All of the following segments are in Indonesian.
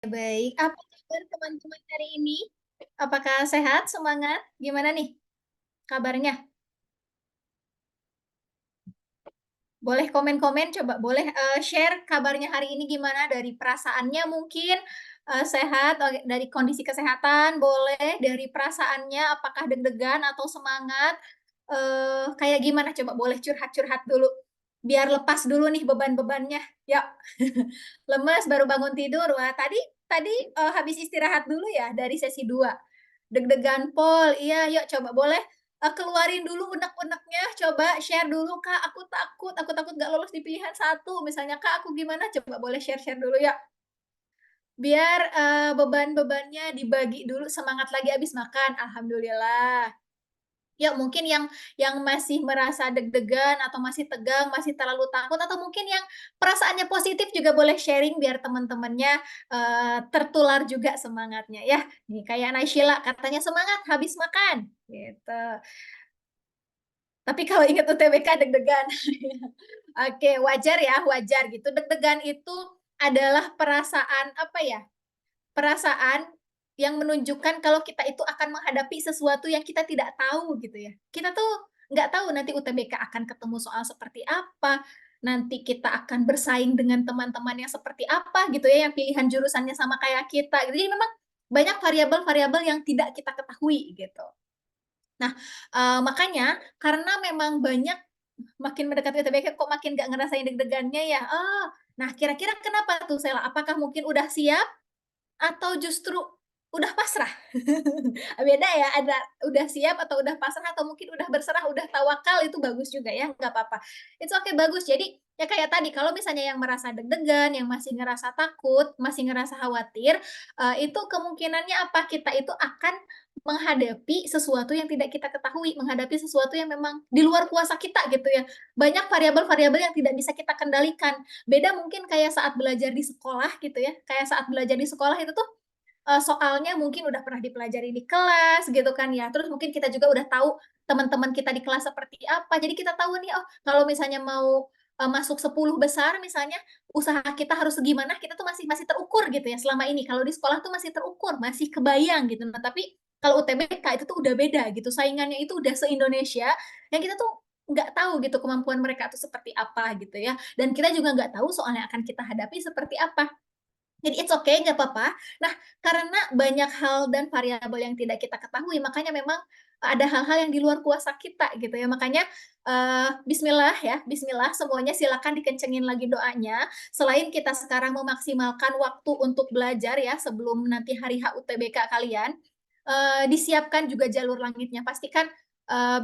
Baik, apa kabar teman-teman hari ini? Apakah sehat, semangat? Gimana nih kabarnya? Boleh komen-komen coba, boleh, share kabarnya hari ini gimana dari perasaannya mungkin, sehat, dari kondisi kesehatan boleh, dari perasaannya apakah deg-degan atau semangat, kayak gimana coba boleh curhat-curhat dulu, biar lepas dulu nih beban-bebannya, yuk. Lemes baru bangun tidur, wah tadi, habis istirahat dulu ya dari sesi 2. Deg-degan pol, iya, yuk coba boleh, keluarin dulu unek-uneknya, coba share dulu, "Kak, aku takut nggak lolos di pilihan satu," misalnya, "Kak, aku gimana?" Coba boleh share-share dulu ya, biar, beban-bebannya dibagi dulu, semangat lagi habis makan, alhamdulillah. Ya mungkin yang masih merasa deg-degan atau masih tegang, masih terlalu takut, atau mungkin yang perasaannya positif juga boleh sharing biar teman-temannya, tertular juga semangatnya ya. Nih kayak Naysila katanya, "Semangat habis makan," gitu. Tapi kalau inget UTBK deg-degan. Oke, wajar ya, wajar gitu. Deg-degan itu adalah perasaan, apa ya, perasaan yang menunjukkan kalau kita itu akan menghadapi sesuatu yang kita tidak tahu gitu ya. Kita tuh nggak tahu nanti UTBK akan ketemu soal seperti apa, nanti kita akan bersaing dengan teman-teman yang seperti apa gitu ya, yang pilihan jurusannya sama kayak kita gitu. Jadi memang banyak variabel-variabel yang tidak kita ketahui gitu. Nah, makanya karena memang banyak makin mendekati UTBK kok makin nggak ngerasain deg-degannya ya, nah kira-kira kenapa tuh Sela? Apakah mungkin udah siap atau justru udah pasrah? Beda ya, ada udah siap atau udah pasrah atau mungkin udah berserah, udah tawakal itu bagus juga ya, nggak apa-apa. It's okay, bagus. Jadi, ya kayak tadi, kalau misalnya yang merasa deg-degan, yang masih ngerasa takut, masih ngerasa khawatir, itu kemungkinannya apa, kita itu akan menghadapi sesuatu yang tidak kita ketahui, menghadapi sesuatu yang memang di luar kuasa kita gitu ya. Banyak variabel-variabel yang tidak bisa kita kendalikan. Beda mungkin kayak saat belajar di sekolah gitu ya, kayak saat belajar di sekolah itu tuh soalnya mungkin udah pernah dipelajari di kelas gitu kan ya, terus mungkin kita juga udah tahu teman-teman kita di kelas seperti apa, jadi kita tahu nih, oh kalau misalnya mau, masuk 10 besar misalnya, usaha kita harus segimana, kita tuh masih masih terukur gitu ya selama ini, kalau di sekolah tuh masih terukur, masih kebayang gitu. Nah tapi kalau UTBK itu tuh udah beda gitu, saingannya itu udah se-Indonesia, yang kita tuh nggak tahu gitu kemampuan mereka tuh seperti apa gitu ya, dan kita juga nggak tahu soal yang akan kita hadapi seperti apa. Jadi it's okay, nggak apa-apa. Nah, karena banyak hal dan variabel yang tidak kita ketahui, makanya memang ada hal-hal yang di luar kuasa kita gitu ya. Makanya, bismillah ya, bismillah semuanya silakan dikencengin lagi doanya. Selain kita sekarang memaksimalkan waktu untuk belajar ya, sebelum nanti hari H UTBK kalian, disiapkan juga jalur langitnya. Pastikan,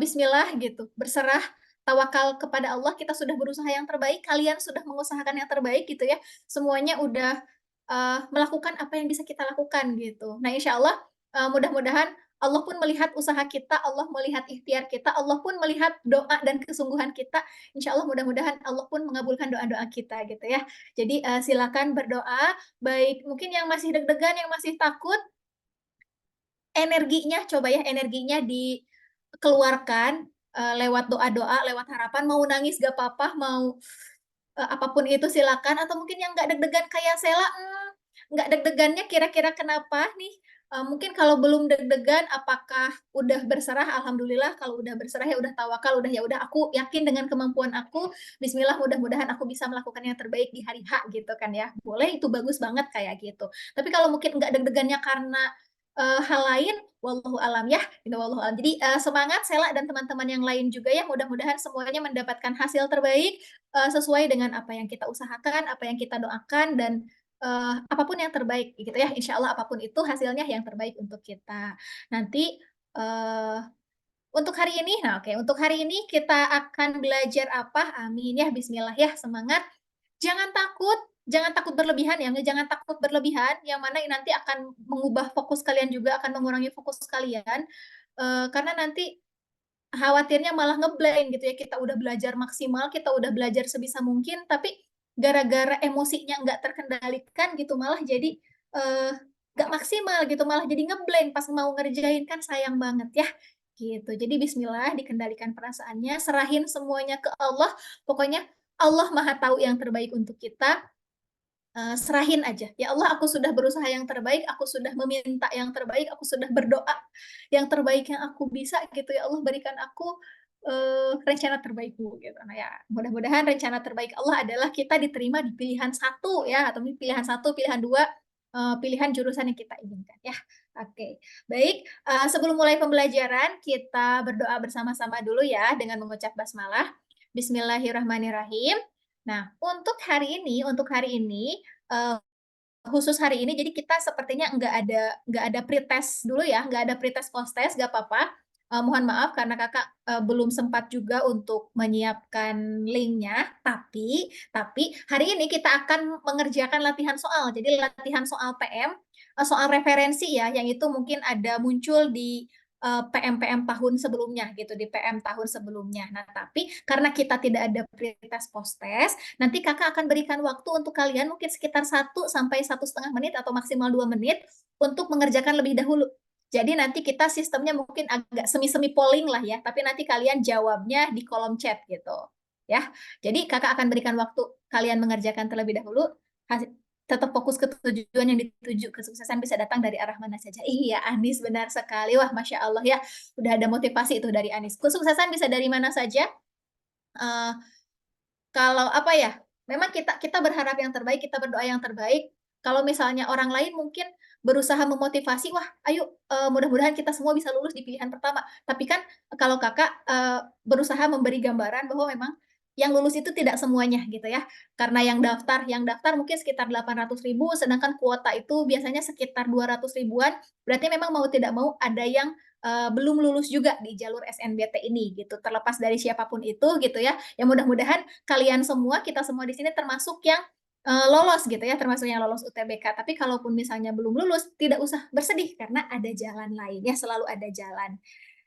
bismillah gitu, berserah, tawakal kepada Allah, kita sudah berusaha yang terbaik, kalian sudah mengusahakan yang terbaik gitu ya. Semuanya udah melakukan apa yang bisa kita lakukan gitu. Nah insya Allah, mudah-mudahan Allah pun melihat usaha kita, Allah melihat ikhtiar kita, Allah pun melihat doa dan kesungguhan kita, insya Allah mudah-mudahan Allah pun mengabulkan doa-doa kita gitu ya. Jadi, silakan berdoa, baik mungkin yang masih deg-degan, yang masih takut, energinya coba ya, energinya dikeluarkan, lewat doa-doa, lewat harapan, mau nangis gak apa-apa, mau apa itu silakan, atau mungkin yang nggak deg-degan kayak Sela, nggak deg-degannya kira-kira kenapa nih? Mungkin kalau belum deg-degan apakah udah berserah? Alhamdulillah kalau udah berserah ya udah tawakal, udah ya udah aku yakin dengan kemampuan aku, bismillah mudah-mudahan aku bisa melakukan yang terbaik di hari H gitu kan ya. Boleh itu bagus banget kayak gitu. Tapi kalau mungkin nggak deg-degannya karena, hal lain, wallahu alam ya, gitu wallahu alam. Jadi, semangat Sela dan teman-teman yang lain juga ya, mudah-mudahan semuanya mendapatkan hasil terbaik, sesuai dengan apa yang kita usahakan, apa yang kita doakan, dan, apa yang terbaik gitu ya, insya Allah apapun itu hasilnya yang terbaik untuk kita. Nanti, eee, untuk hari ini nah oke, untuk hari ini kita akan belajar apa? Amin ya, bismillah ya, semangat. Jangan takut berlebihan ya, jangan takut berlebihan, yang mana nanti akan mengubah fokus kalian juga, akan mengurangi fokus kalian, karena nanti khawatirnya malah nge-blank gitu ya, kita udah belajar maksimal, kita udah belajar sebisa mungkin, tapi gara-gara emosinya nggak terkendalikan gitu, malah jadi, nggak maksimal gitu, malah jadi nge-blank pas mau ngerjain, kan sayang banget ya, gitu. Jadi bismillah, dikendalikan perasaannya, serahin semuanya ke Allah, pokoknya Allah Maha Tahu yang terbaik untuk kita, serahin aja. Ya Allah, aku sudah berusaha yang terbaik, aku sudah meminta yang terbaik, aku sudah berdoa yang terbaik yang aku bisa gitu. Ya Allah, berikan aku rencana terbaikmu gitu. Nah ya, mudah-mudahan rencana terbaik Allah adalah kita diterima di pilihan satu ya, atau pilihan satu, pilihan dua, pilihan jurusan yang kita inginkan ya. Oke, baik. Sebelum mulai pembelajaran, kita berdoa bersama-sama dulu ya dengan mengucap basmalah. Bismillahirrahmanirrahim. Nah, untuk hari ini, eh, khusus hari ini, jadi kita sepertinya nggak ada pretest dulu ya, nggak ada pretest post test, nggak apa-apa. Mohon maaf karena kakak belum sempat juga untuk menyiapkan linknya. Tapi hari ini kita akan mengerjakan latihan soal. Jadi latihan soal PM, soal referensi ya, yang itu mungkin ada muncul di PM-PM tahun sebelumnya gitu, di PM tahun sebelumnya. Nah, tapi karena kita tidak ada pretest post test, nanti kakak akan berikan waktu untuk kalian mungkin sekitar 1 sampai 1,5 menit atau maksimal 2 menit untuk mengerjakan lebih dahulu. Jadi nanti kita sistemnya mungkin agak semi-semi polling lah ya, tapi nanti kalian jawabnya di kolom chat gitu. Ya. Jadi kakak akan berikan waktu kalian mengerjakan terlebih dahulu. Tetap fokus ke tujuan yang dituju. Kesuksesan bisa datang dari arah mana saja. Iya, Anis benar sekali. Wah, Masya Allah ya. Udah ada motivasi itu dari Anis. Kesuksesan bisa dari mana saja. Eh, kalau apa ya, memang kita kita berharap yang terbaik, kita berdoa yang terbaik. Kalau misalnya orang lain mungkin berusaha memotivasi, wah, ayo mudah-mudahan kita semua bisa lulus di pilihan pertama. Tapi kan kalau kakak berusaha memberi gambaran bahwa memang yang lulus itu tidak semuanya gitu ya. Karena yang daftar mungkin sekitar 800.000, sedangkan kuota itu biasanya sekitar 200 ribuan. Berarti memang mau tidak mau ada yang belum lulus juga di jalur SNBT ini gitu. Terlepas dari siapapun itu gitu ya. Ya mudah-mudahan kalian semua, kita semua di sini termasuk yang lolos gitu ya, termasuk yang lolos UTBK. Tapi kalaupun misalnya belum lulus, tidak usah bersedih karena ada jalan lain ya, selalu ada jalan.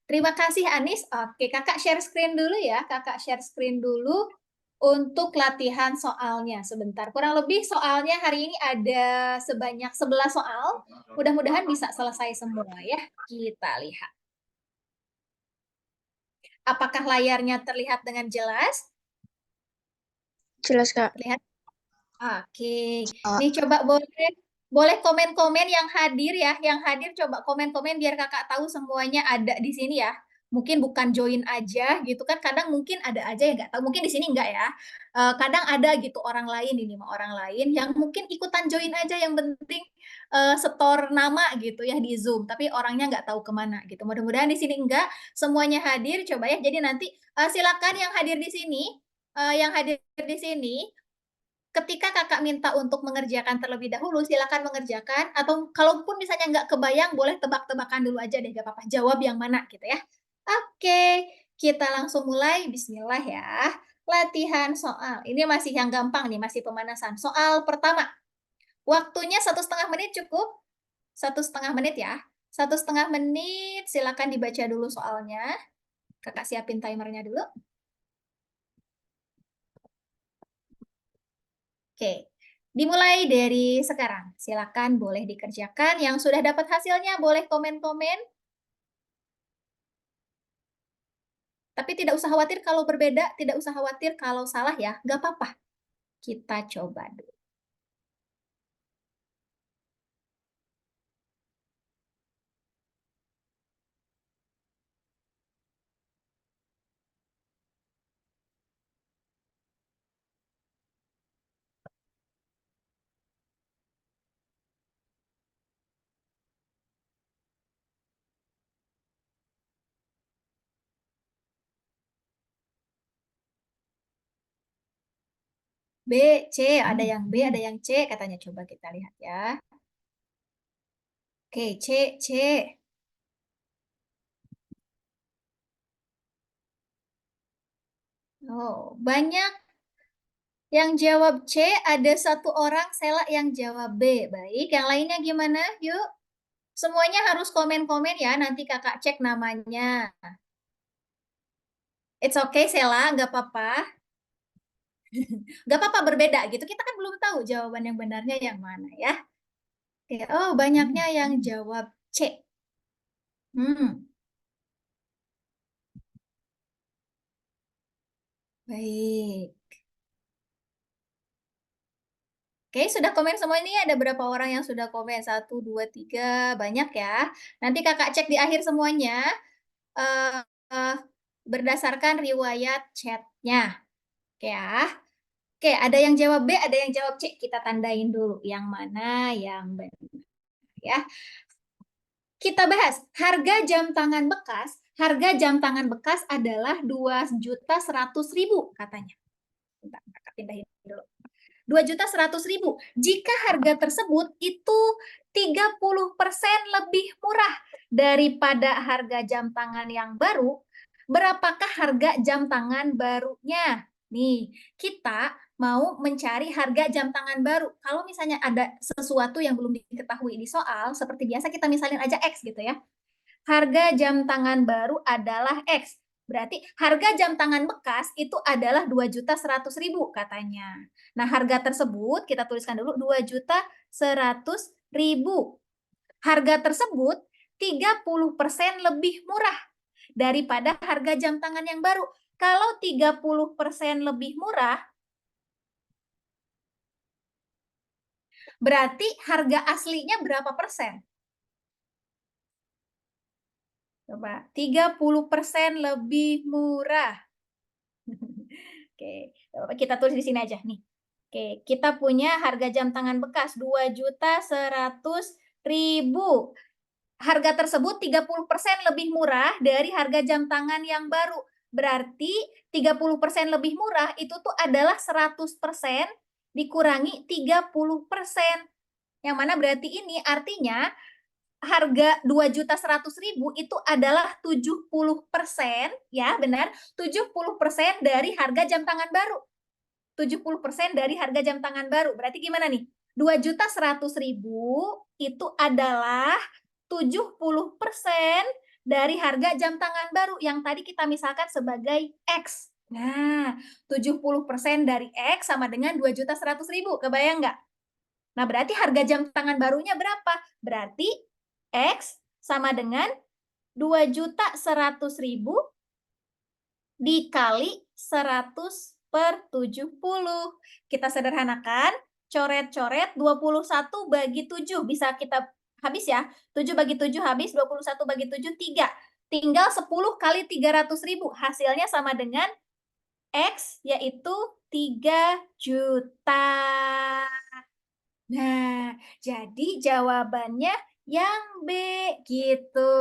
Terima kasih Anis. Oke, kakak share screen dulu ya, kakak share screen dulu untuk latihan soalnya sebentar. Kurang lebih soalnya hari ini ada sebanyak 11 soal. Mudah-mudahan bisa selesai semua ya. Kita lihat. Apakah layarnya terlihat dengan jelas? Jelas, Kak. Terlihat. Oke, Uh, nih coba boleh boleh komen-komen yang hadir ya, yang hadir coba komen-komen biar kakak tahu semuanya ada di sini ya. Mungkin bukan join aja gitu kan, kadang mungkin ada aja yang nggak tahu, mungkin di sini nggak ya. Kadang ada gitu orang lain, ini mah orang lain yang mungkin ikutan join aja, yang penting setor nama gitu ya di Zoom, tapi orangnya nggak tahu kemana gitu. Mudah-mudahan di sini enggak, semuanya hadir coba ya. Jadi nanti silakan yang hadir di sini, yang hadir di sini ketika kakak minta untuk mengerjakan terlebih dahulu, silakan mengerjakan. Atau kalaupun misalnya nggak kebayang, boleh tebak-tebakan dulu aja deh, nggak apa-apa. Jawab yang mana gitu ya. Oke, kita langsung mulai. Bismillah ya. Latihan soal. Ini masih yang gampang nih, masih pemanasan. Soal pertama. Waktunya 1,5 menit cukup. 1,5 menit ya. 1,5 menit, silakan dibaca dulu soalnya. Kakak siapin timernya dulu. Oke, dimulai dari sekarang. Silakan boleh dikerjakan. Yang sudah dapat hasilnya boleh komen-komen. Tapi tidak usah khawatir kalau berbeda, tidak usah khawatir kalau salah ya. Nggak apa-apa. Kita coba dulu. B, C, ada yang B, ada yang C, katanya. Coba kita lihat ya. Oke, C, C. Oh, banyak yang jawab C, ada satu orang Sela yang jawab B. Baik, yang lainnya gimana? Yuk, semuanya harus komen-komen ya, nanti kakak cek namanya. It's okay, Sela, nggak apa-apa. Nggak apa-apa berbeda gitu. Kita kan belum tahu jawaban yang benarnya yang mana ya. Oke, oh banyaknya yang jawab C. Hmm, baik. Oke, sudah komen semua ini ada berapa orang yang sudah komen? Satu, 2, 3, banyak ya. Nanti Kakak cek di akhir semuanya, eee, berdasarkan riwayat chat-nya. Oke ya. Oke, ada yang jawab B, ada yang jawab C. Kita tandain dulu yang mana yang benar ya. Kita bahas, harga jam tangan bekas adalah 2.100.000 katanya. Bentar, Kakak pindahin dulu. 2.100.000. Jika harga tersebut itu 30% lebih murah daripada harga jam tangan yang baru, berapakah harga jam tangan barunya? Nih, kita mau mencari harga jam tangan baru. Kalau misalnya ada sesuatu yang belum diketahui di soal, seperti biasa kita misalin aja X gitu ya. Harga jam tangan baru adalah X. Berarti harga jam tangan bekas itu adalah 2.100.000 katanya. Nah, harga tersebut kita tuliskan dulu 2.100.000. Harga tersebut 30% lebih murah daripada harga jam tangan yang baru. Kalau 30% lebih murah, berarti harga aslinya berapa persen? Coba, 30% lebih murah. Oke, kita tulis di sini aja nih. Oke, kita punya harga jam tangan bekas 2.100.000. Harga tersebut 30% lebih murah dari harga jam tangan yang baru. Berarti 30% lebih murah itu tuh adalah 100% dikurangi 30%. Yang mana berarti ini artinya harga 2.100.000 itu adalah 70% ya, benar, 70% dari harga jam tangan baru. 70% dari harga jam tangan baru. Berarti gimana nih? 2.100.000 itu adalah 70% dari harga jam tangan baru yang tadi kita misalkan sebagai X. Nah, 70% dari X sama dengan 2.100.000. Kebayang nggak? Nah, berarti harga jam tangan barunya berapa? Berarti X sama dengan 2.100.000 dikali 100/70. Kita sederhanakan, coret-coret 21 bagi 7. Bisa kita habis ya. 7 bagi 7 habis, 21 bagi 7, 3. Tinggal 10 kali 300.000. Hasilnya sama dengan X, yaitu 3 juta. Nah, jadi jawabannya yang B, gitu.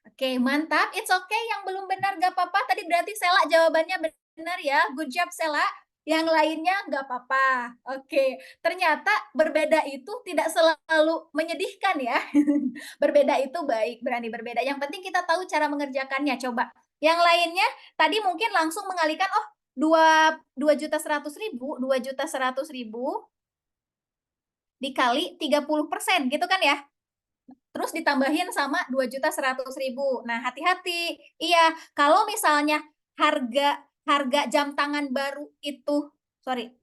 Oke, mantap. It's okay yang belum benar nggak apa-apa. Tadi berarti Sela jawabannya benar ya. Good job, Sela. Yang lainnya nggak apa-apa. Oke, ternyata berbeda itu tidak selalu menyedihkan ya. Berbeda itu baik, berani berbeda. Yang penting kita tahu cara mengerjakannya. Coba. Yang lainnya tadi mungkin langsung mengalihkan, oh, 2.100.000, 2.100.000 dikali 30%, gitu kan ya? Terus ditambahin sama 2.100.000. Nah, hati-hati. Iya, kalau misalnya harga harga jam tangan baru itu, sorry,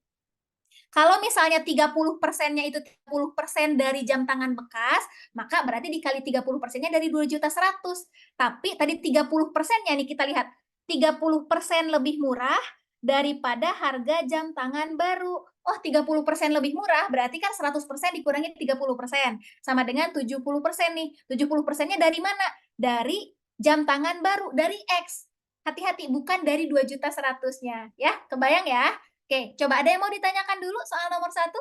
kalau misalnya 30%-nya itu 30% dari jam tangan bekas, maka berarti dikali 30%-nya dari 2.100.000. Tapi tadi 30%-nya nih kita lihat, 30% lebih murah daripada harga jam tangan baru. Oh, 30% lebih murah, berarti kan 100% dikurangi 30%. Sama dengan 70% nih. 70%-nya dari mana? Dari jam tangan baru, dari X. Hati-hati, bukan dari 2.100.000-nya. Ya, kebayang ya? Oke, coba ada yang mau ditanyakan dulu soal nomor 1?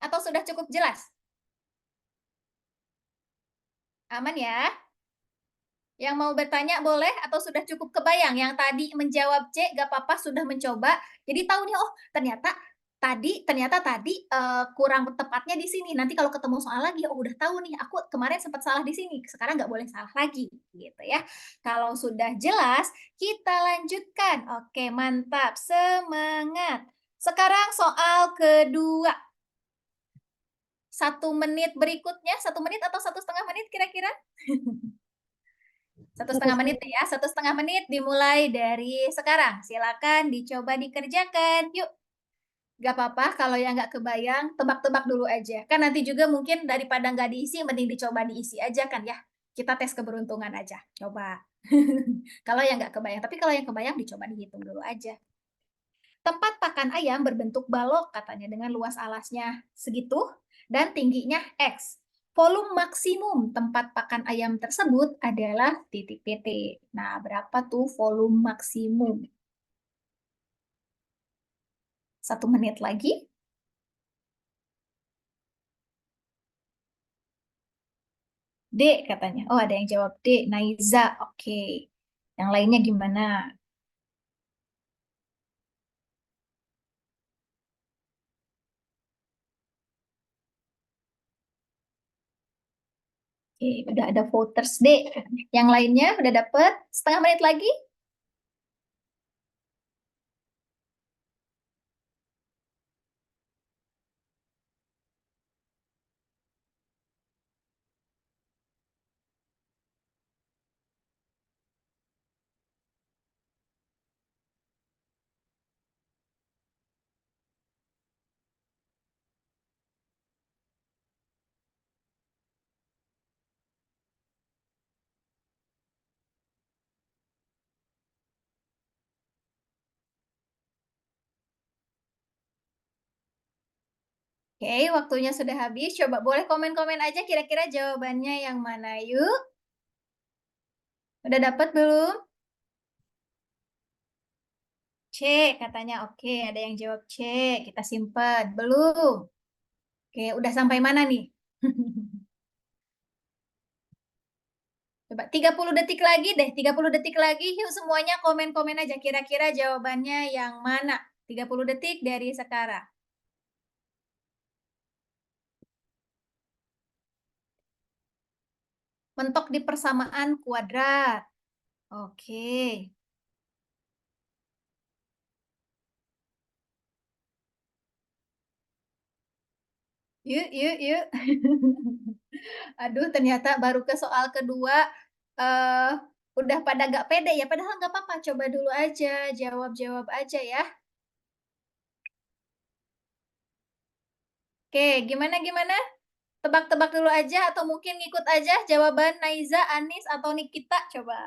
Atau sudah cukup jelas? Aman ya? Yang mau bertanya boleh atau sudah cukup kebayang? Yang tadi menjawab C, gak apa-apa, sudah mencoba. Jadi tahu nih, oh ternyata tadi kurang tepatnya di sini. Nanti kalau ketemu soal lagi, oh udah tahu nih, aku kemarin sempat salah di sini, sekarang nggak boleh salah lagi, gitu ya. Kalau sudah jelas, kita lanjutkan. Oke, mantap, semangat. Sekarang soal kedua. 1 menit berikutnya, 1 menit atau 1,5 menit kira-kira? 1,5 menit ya, 1,5 menit dimulai dari sekarang. Silakan dicoba dikerjakan. Yuk, gak apa-apa kalau yang nggak kebayang, tebak-tebak dulu aja. Kan nanti juga mungkin daripada nggak diisi, mending dicoba diisi aja kan ya. Kita tes keberuntungan aja. Coba. Kalau yang nggak kebayang. Tapi kalau yang kebayang dicoba dihitung dulu aja. Tempat pakan ayam berbentuk balok katanya dengan luas alasnya segitu dan tingginya X. Volume maksimum tempat pakan ayam tersebut adalah titik titik. Nah, berapa tuh volume maksimum? 1 menit lagi. D katanya. Oh, ada yang jawab D. Naiza. Oke. Yang lainnya gimana? Oke, udah ada voters D. Yang lainnya udah dapet 0,5 menit lagi. Oke, waktunya sudah habis. Coba boleh komen-komen aja kira-kira jawabannya yang mana. Yuk, udah dapat belum? C katanya. Oke, ada yang jawab C. Kita simpan. Belum. Oke, udah sampai mana nih? Coba 30 detik lagi deh. 30 detik lagi. Yuk semuanya komen-komen aja. Kira-kira jawabannya yang mana? 30 detik dari sekarang. Mentok di persamaan kuadrat. Oke. Yuk, yuk, yuk. Aduh, ternyata baru ke soal kedua eh udah pada gak pede ya. Padahal nggak apa-apa, coba dulu aja, jawab-jawab aja ya. Oke, gimana-gimana? Tebak-tebak dulu aja atau mungkin ngikut aja jawaban Naiza, Anis, atau Nikita? Coba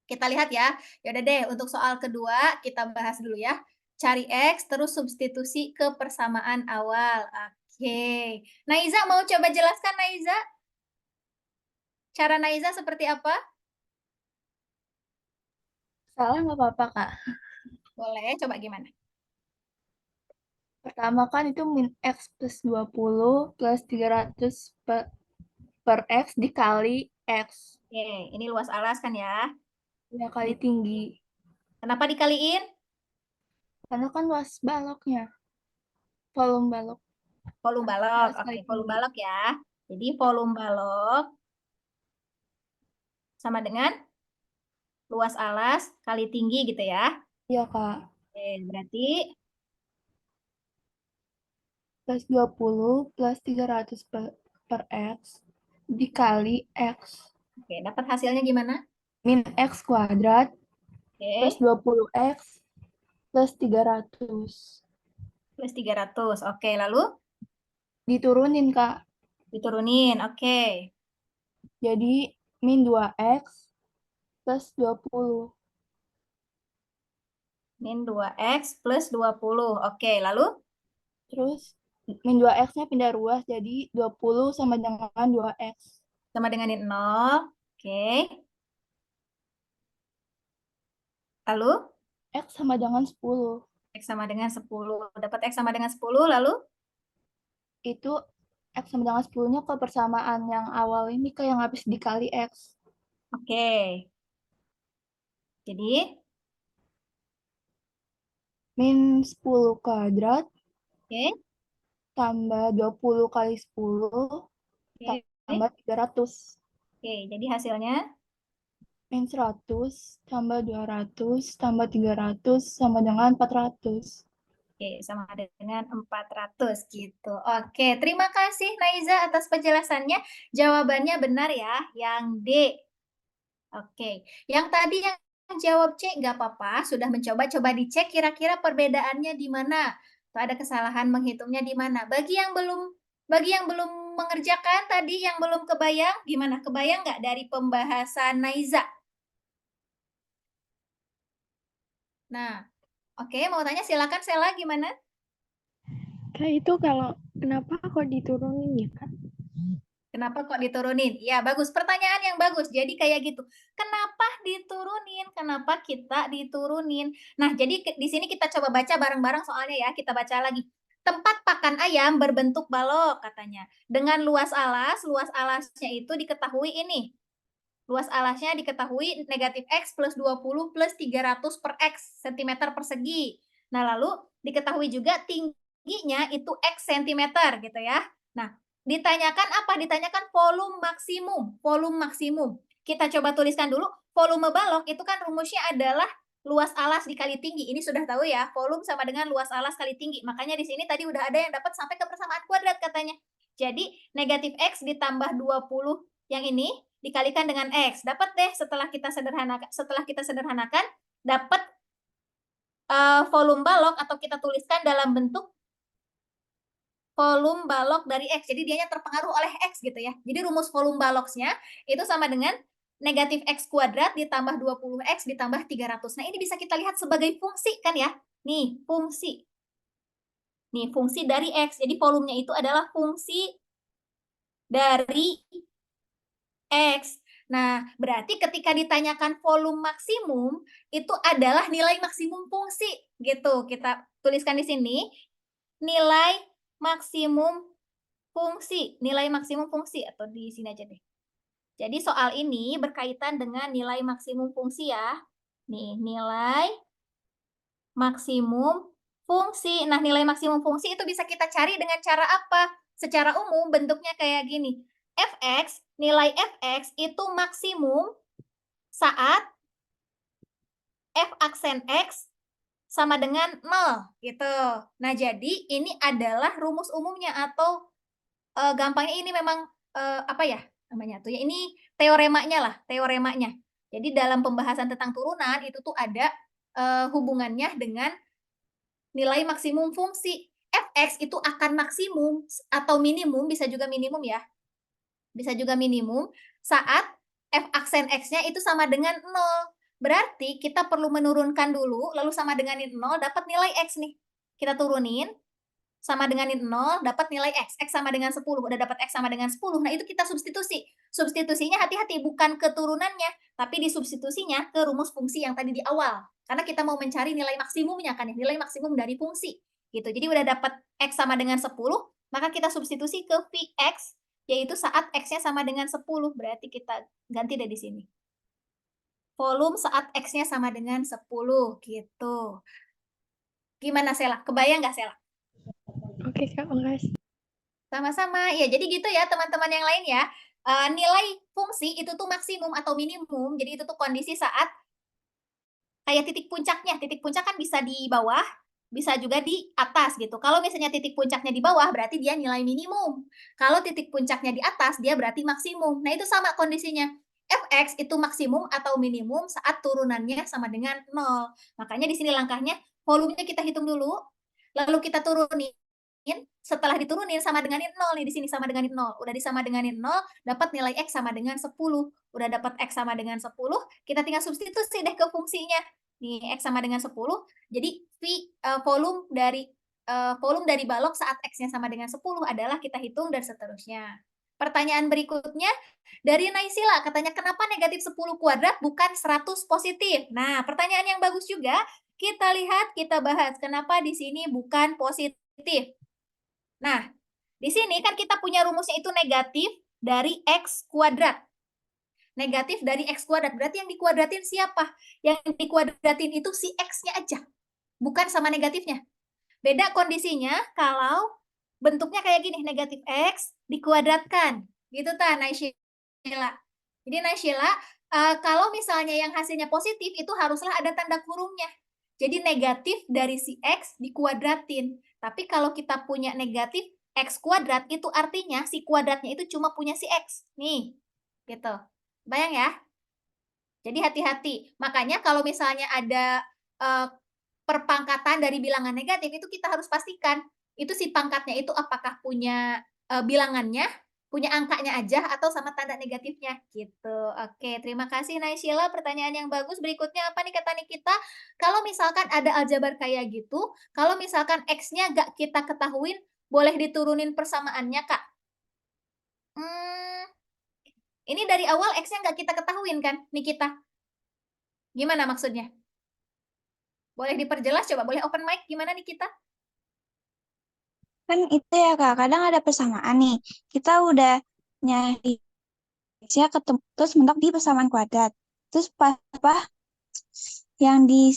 kita lihat ya. Ya udah deh, untuk soal kedua kita bahas dulu ya. Cari X, terus substitusi ke persamaan awal. Oke. Naiza, mau coba jelaskan Naiza? Cara Naiza seperti apa? Salah nggak apa-apa, Kak. Boleh, coba gimana? Pertama kan itu min X plus 20 plus 300 per X dikali X. Oke, ini luas alas kan ya. Ya, kali Ini tinggi. kenapa dikaliin? Karena kan luas baloknya. Volume balok. Volume balok. Harus Oke, kali volume tinggi. balok ya. Jadi volume balok sama dengan luas alas kali tinggi gitu ya. Iya, Kak. Oke, berarti Plus 20 plus 300 per X dikali X. oke, dapat hasilnya gimana? Min X kuadrat plus Oke, 20X plus 300. plus 300. Oke, lalu Diturunin, Kak. diturunin. Oke. Jadi min 2X plus 20. Min 2x plus 20. Oke, lalu Terus min 2X-nya pindah ruas jadi 20 sama dengan 2X. sama dengan 0. Oke. Lalu X sama dengan 10. x sama dengan 10. Dapat x sama dengan 10, lalu Itu X sama dengan 10-nya ke persamaan yang awal ini ke yang habis dikali X. oke. Jadi, Min 10 kuadrat oke. tambah 20 kali 10 Oke. tambah 300. Oke, jadi hasilnya Min 100 tambah 200 tambah 300 sama dengan 400. oke, sama dengan 400 gitu. Oke, terima kasih Naiza atas penjelasannya. Jawabannya benar ya, yang D. Oke, yang tadi yang jawab C nggak apa-apa, sudah mencoba, coba dicek kira-kira perbedaannya di mana. Atau ada kesalahan menghitungnya di mana. Bagi yang belum mengerjakan tadi, yang belum kebayang, gimana? Kebayang nggak dari pembahasan Naiza? Nah, Oke, mau tanya silakan Sela gimana? Kak, itu kalau kenapa kok diturunin ya, Kak? Kenapa kok diturunin? Ya, bagus. Pertanyaan yang bagus. Jadi kayak gitu. Kenapa diturunin? Kenapa kita diturunin? Nah, jadi di sini kita coba baca bareng-bareng soalnya ya. Kita baca lagi. Tempat pakan ayam berbentuk balok katanya. Dengan luas alasnya itu diketahui ini. Luas alasnya diketahui negatif X plus 20 plus 300 per X cm persegi. Nah, lalu diketahui juga tingginya itu X cm gitu ya. Nah, ditanyakan apa? Ditanyakan volume maksimum. Volume maksimum. Kita coba tuliskan dulu. Volume balok itu kan rumusnya adalah luas alas dikali tinggi. Ini sudah tahu ya, volume sama dengan luas alas kali tinggi. Makanya di sini tadi udah ada yang dapat sampai ke persamaan kuadrat katanya. Jadi, negatif X ditambah 20 yang ini dikalikan dengan X. Dapat deh setelah kita sederhanakan dapat volume balok atau kita tuliskan dalam bentuk volume balok dari X. Jadi dianya terpengaruh oleh X gitu ya. Jadi rumus volume baloknya itu sama dengan negatif X kuadrat ditambah 20X ditambah 300. Nah, ini bisa kita lihat sebagai fungsi kan ya. Nih, fungsi. Nih, fungsi dari X. Jadi volumenya itu adalah fungsi dari X. Nah, berarti ketika ditanyakan volume maksimum, itu adalah nilai maksimum fungsi, gitu. Kita tuliskan di sini, nilai maksimum nilai maksimum fungsi, atau di sini aja deh. Jadi soal ini berkaitan dengan nilai maksimum fungsi ya. Nih, nilai maksimum fungsi. Nah, nilai maksimum fungsi itu bisa kita cari dengan cara apa? Secara umum bentuknya kayak gini. Fx, nilai Fx itu maksimum saat F aksen X sama dengan 0 gitu. Nah, jadi ini adalah rumus umumnya atau gampangnya ini memang apa ya namanya tuh ya, ini teoremanya lah, teoremanya. Jadi dalam pembahasan tentang turunan itu tuh ada hubungannya dengan nilai maksimum fungsi. Fx itu akan maksimum atau minimum, bisa juga minimum ya, bisa juga minimum saat f aksen x-nya itu sama dengan 0. Berarti kita perlu menurunkan dulu, lalu sama dengan 0, dapat nilai x nih. Kita turunin, sama dengan 0, dapat nilai x. X sama dengan 10, udah dapat x sama dengan 10. Nah, itu kita substitusi. Substitusinya hati-hati, bukan ke turunannya, tapi disubstitusinya ke rumus fungsi yang tadi di awal. Karena kita mau mencari nilai maksimumnya kan ya, nilai maksimum dari fungsi. Gitu. Jadi udah dapat x sama dengan 10, maka kita substitusi ke Vx, yaitu saat x-nya sama dengan 10. Berarti kita ganti deh di sini. Volume saat x-nya sama dengan 10, gitu. Gimana Sela? Kebayang nggak Sela? Oke, Kak, makasih. Sama-sama. Ya, jadi gitu ya teman-teman yang lain ya. Nilai fungsi itu tuh maksimum atau minimum. Jadi itu tuh kondisi saat kayak titik puncaknya. Titik puncak kan bisa di bawah, bisa juga di atas gitu. Kalau misalnya titik puncaknya di bawah berarti dia nilai minimum. Kalau titik puncaknya di atas dia berarti maksimum. Nah, itu sama kondisinya. Fx itu maksimum atau minimum saat turunannya sama dengan 0. Makanya di sini langkahnya volumenya kita hitung dulu, lalu kita turunin, setelah diturunin sama dengan 0 nih, di sini sama dengan 0. Udah disama dengan 0, dapat nilai X sama dengan 10. Udah dapat X sama dengan 10, kita tinggal substitusi deh ke fungsinya. Nih, X sama dengan 10, jadi volume dari balok saat X-nya sama dengan 10 adalah kita hitung dan seterusnya. Pertanyaan berikutnya dari Naisila, katanya kenapa negatif 10 kuadrat bukan 100 positif? Nah, pertanyaan yang bagus juga. Kita lihat, kita bahas kenapa di sini bukan positif. Nah, di sini kan kita punya rumusnya itu negatif dari X kuadrat. Negatif dari X kuadrat, berarti yang dikuadratin siapa? Yang dikuadratin itu si X-nya aja, bukan sama negatifnya. Beda kondisinya kalau bentuknya kayak gini, negatif X dikuadratkan. Gitu ta, Naisila. Jadi Naisila, kalau misalnya yang hasilnya positif, itu haruslah ada tanda kurungnya. Jadi negatif dari si X dikuadratin. Tapi kalau kita punya negatif X kuadrat, itu artinya si kuadratnya itu cuma punya si X. Nih, gitu. Bayang ya? Jadi hati-hati. Makanya kalau misalnya ada perpangkatan dari bilangan negatif, itu kita harus pastikan itu si pangkatnya itu apakah punya bilangannya, punya angkanya aja atau sama tanda negatifnya gitu. Oke, terima kasih Naysila, pertanyaan yang bagus. Berikutnya apa nih kata Nikita? Kalau misalkan ada aljabar kayak gitu, kalau misalkan X-nya nggak kita ketahuin, boleh diturunin persamaannya, Kak? Hmm, ini dari awal X-nya nggak kita ketahuin kan, Nikita? Gimana maksudnya? Boleh diperjelas coba, boleh open mic gimana Nikita? Kan itu ya Kak, kadang ada persamaan nih. Kita udah nyari X-nya ketemu, terus mentok di persamaan kuadrat. Terus pas apa yang di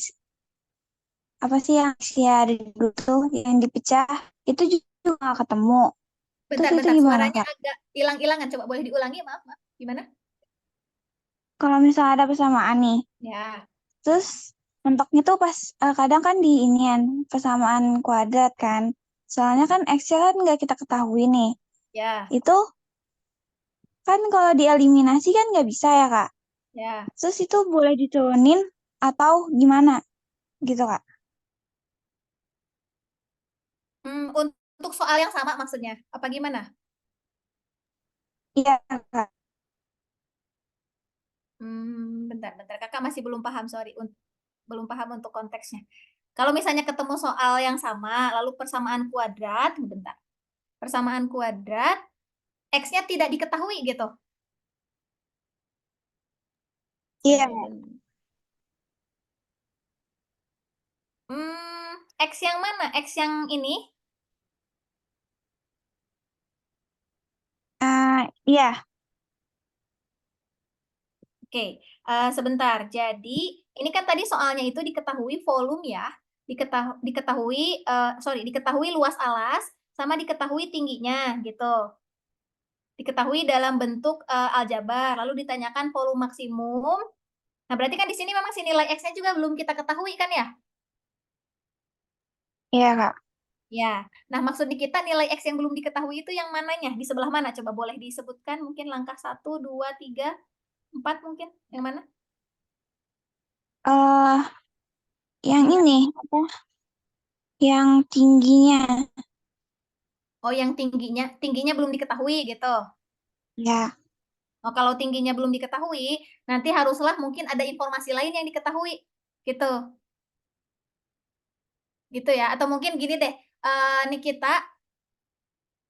apa sih yang X-nya ada di dulu tuh yang dipecah itu juga nggak ketemu. Terus itu Bentar-bentar, gimana suaranya Kak? agak hilang-hilangan. Coba boleh diulangi, maaf, maaf. Gimana? Kalau misalnya ada persamaan nih, Ya, terus mentoknya tuh pas kadang kan di inian persamaan kuadrat kan. Soalnya kan X-nya kan nggak kita ketahui nih. ya, Itu kan kalau dieliminasi kan nggak bisa ya Kak. ya. Terus itu boleh diturunin atau gimana gitu Kak? Untuk soal yang sama maksudnya, apa gimana? Iya Kak. Bentar-bentar. Kakak masih belum paham, sorry. Belum paham untuk konteksnya. Kalau misalnya ketemu soal yang sama, lalu persamaan kuadrat, bentar. Persamaan kuadrat, X-nya tidak diketahui gitu. Iya. X yang mana? X yang ini? Iya. Oke, sebentar. Jadi, ini kan tadi soalnya itu diketahui volume ya, diketahui, sorry, diketahui luas alas, sama diketahui tingginya, gitu. Diketahui dalam bentuk aljabar, lalu ditanyakan volume maksimum. Nah, berarti kan di sini memang si nilai X-nya juga belum kita ketahui kan ya? Iya Kak. Ya. Nah, maksud kita nilai X yang belum diketahui itu yang mananya? Di sebelah mana? Coba boleh disebutkan mungkin langkah 1, 2, 3, 4 mungkin? Yang mana? eh yang Mana? ini apa? Yang tingginya. Oh, yang tingginya belum diketahui gitu. Ya. Oh, kalau tingginya belum diketahui, nanti haruslah mungkin ada informasi lain yang diketahui. Gitu. Gitu ya. Atau mungkin gini deh, Nikita,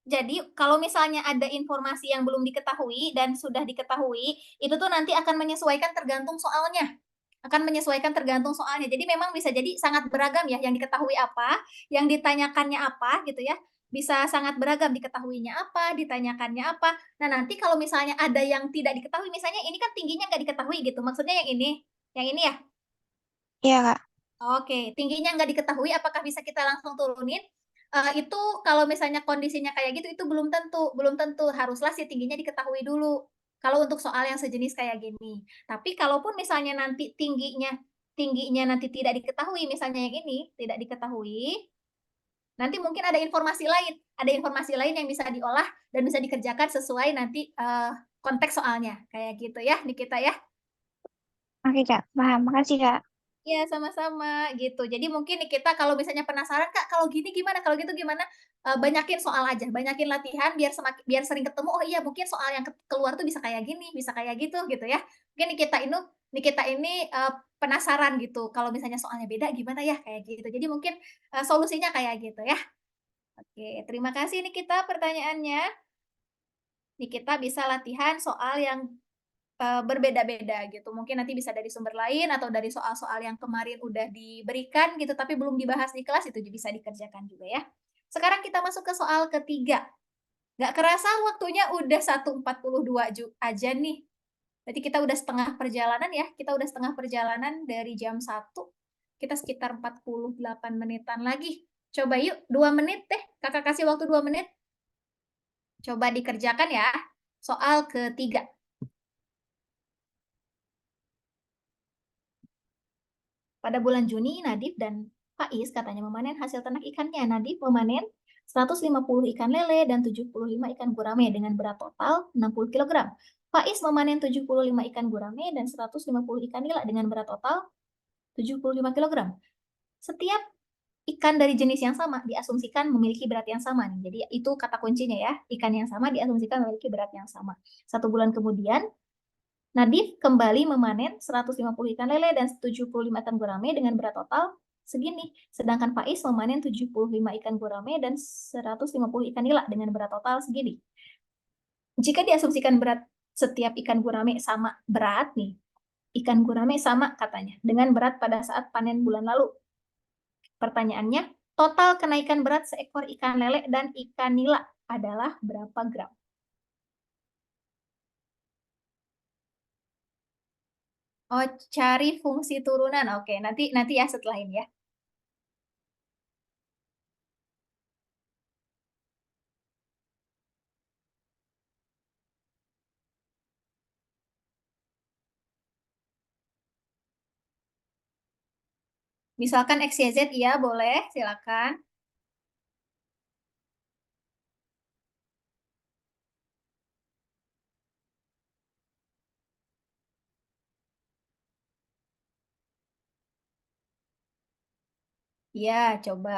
jadi kalau misalnya ada informasi yang belum diketahui dan sudah diketahui, itu tuh nanti akan menyesuaikan tergantung soalnya. Akan menyesuaikan tergantung soalnya. Jadi memang bisa jadi sangat beragam ya, yang diketahui apa, yang ditanyakannya apa gitu ya. Bisa sangat beragam, diketahuinya apa, ditanyakannya apa. Nah, nanti kalau misalnya ada yang tidak diketahui, misalnya ini kan tingginya nggak diketahui gitu, maksudnya yang ini ya. Iya Kak. Oke, tingginya nggak diketahui, apakah bisa kita langsung turunin? Itu kalau misalnya kondisinya kayak gitu, itu belum tentu, haruslah si tingginya diketahui dulu. Kalau untuk soal yang sejenis kayak gini. Tapi kalaupun misalnya nanti tingginya nanti tidak diketahui, misalnya yang ini tidak diketahui, nanti mungkin ada informasi lain yang bisa diolah dan bisa dikerjakan sesuai nanti konteks soalnya, kayak gitu ya, Nikita ya. Oke Kak. Paham. Makasih Kak. Iya, sama-sama gitu. Jadi mungkin nih kita kalau misalnya penasaran, Kak, kalau gini gimana, kalau gitu gimana, banyakin soal aja, banyakin latihan biar sering ketemu, oh iya mungkin soal yang keluar tuh bisa kayak gini, bisa kayak gitu ya. Mungkin nih kita ini, penasaran gitu, kalau misalnya soalnya beda gimana ya, kayak gitu. Jadi mungkin, solusinya kayak gitu ya. Oke, terima kasih nih kita pertanyaannya. Nih kita bisa latihan soal yang berbeda-beda gitu. Mungkin nanti bisa dari sumber lain atau dari soal-soal yang kemarin udah diberikan gitu, tapi belum dibahas di kelas, itu bisa dikerjakan juga ya. Sekarang kita masuk ke soal ketiga. Nggak kerasa waktunya udah 1:42 aja nih. Berarti kita udah setengah perjalanan ya. Kita udah setengah perjalanan dari jam 1. Kita sekitar 48 menitan lagi. Coba yuk, 2 menit deh. Kakak kasih waktu 2 menit. Coba dikerjakan ya. Soal ketiga. Pada bulan Juni, Nadif dan Faiz katanya memanen hasil ternak ikannya. Nadif memanen 150 ikan lele dan 75 ikan gurame dengan berat total 60 kg. Faiz memanen 75 ikan gurame dan 150 ikan nila dengan berat total 75 kg. Setiap ikan dari jenis yang sama diasumsikan memiliki berat yang sama nih. Jadi itu kata kuncinya ya. Ikan yang sama diasumsikan memiliki berat yang sama. 1 bulan kemudian, Nadif kembali memanen 150 ikan lele dan 75 ikan gurame dengan berat total segini. Sedangkan Faiz memanen 75 ikan gurame dan 150 ikan nila dengan berat total segini. Jika diasumsikan berat setiap ikan gurame sama berat nih, ikan gurame sama katanya dengan berat pada saat panen bulan lalu. Pertanyaannya, total kenaikan berat seekor ikan lele dan ikan nila adalah berapa gram? Oh, cari fungsi turunan. Oke, nanti ya setelah ini ya. Misalkan X, Y, Z, iya boleh, silakan. Iya, coba.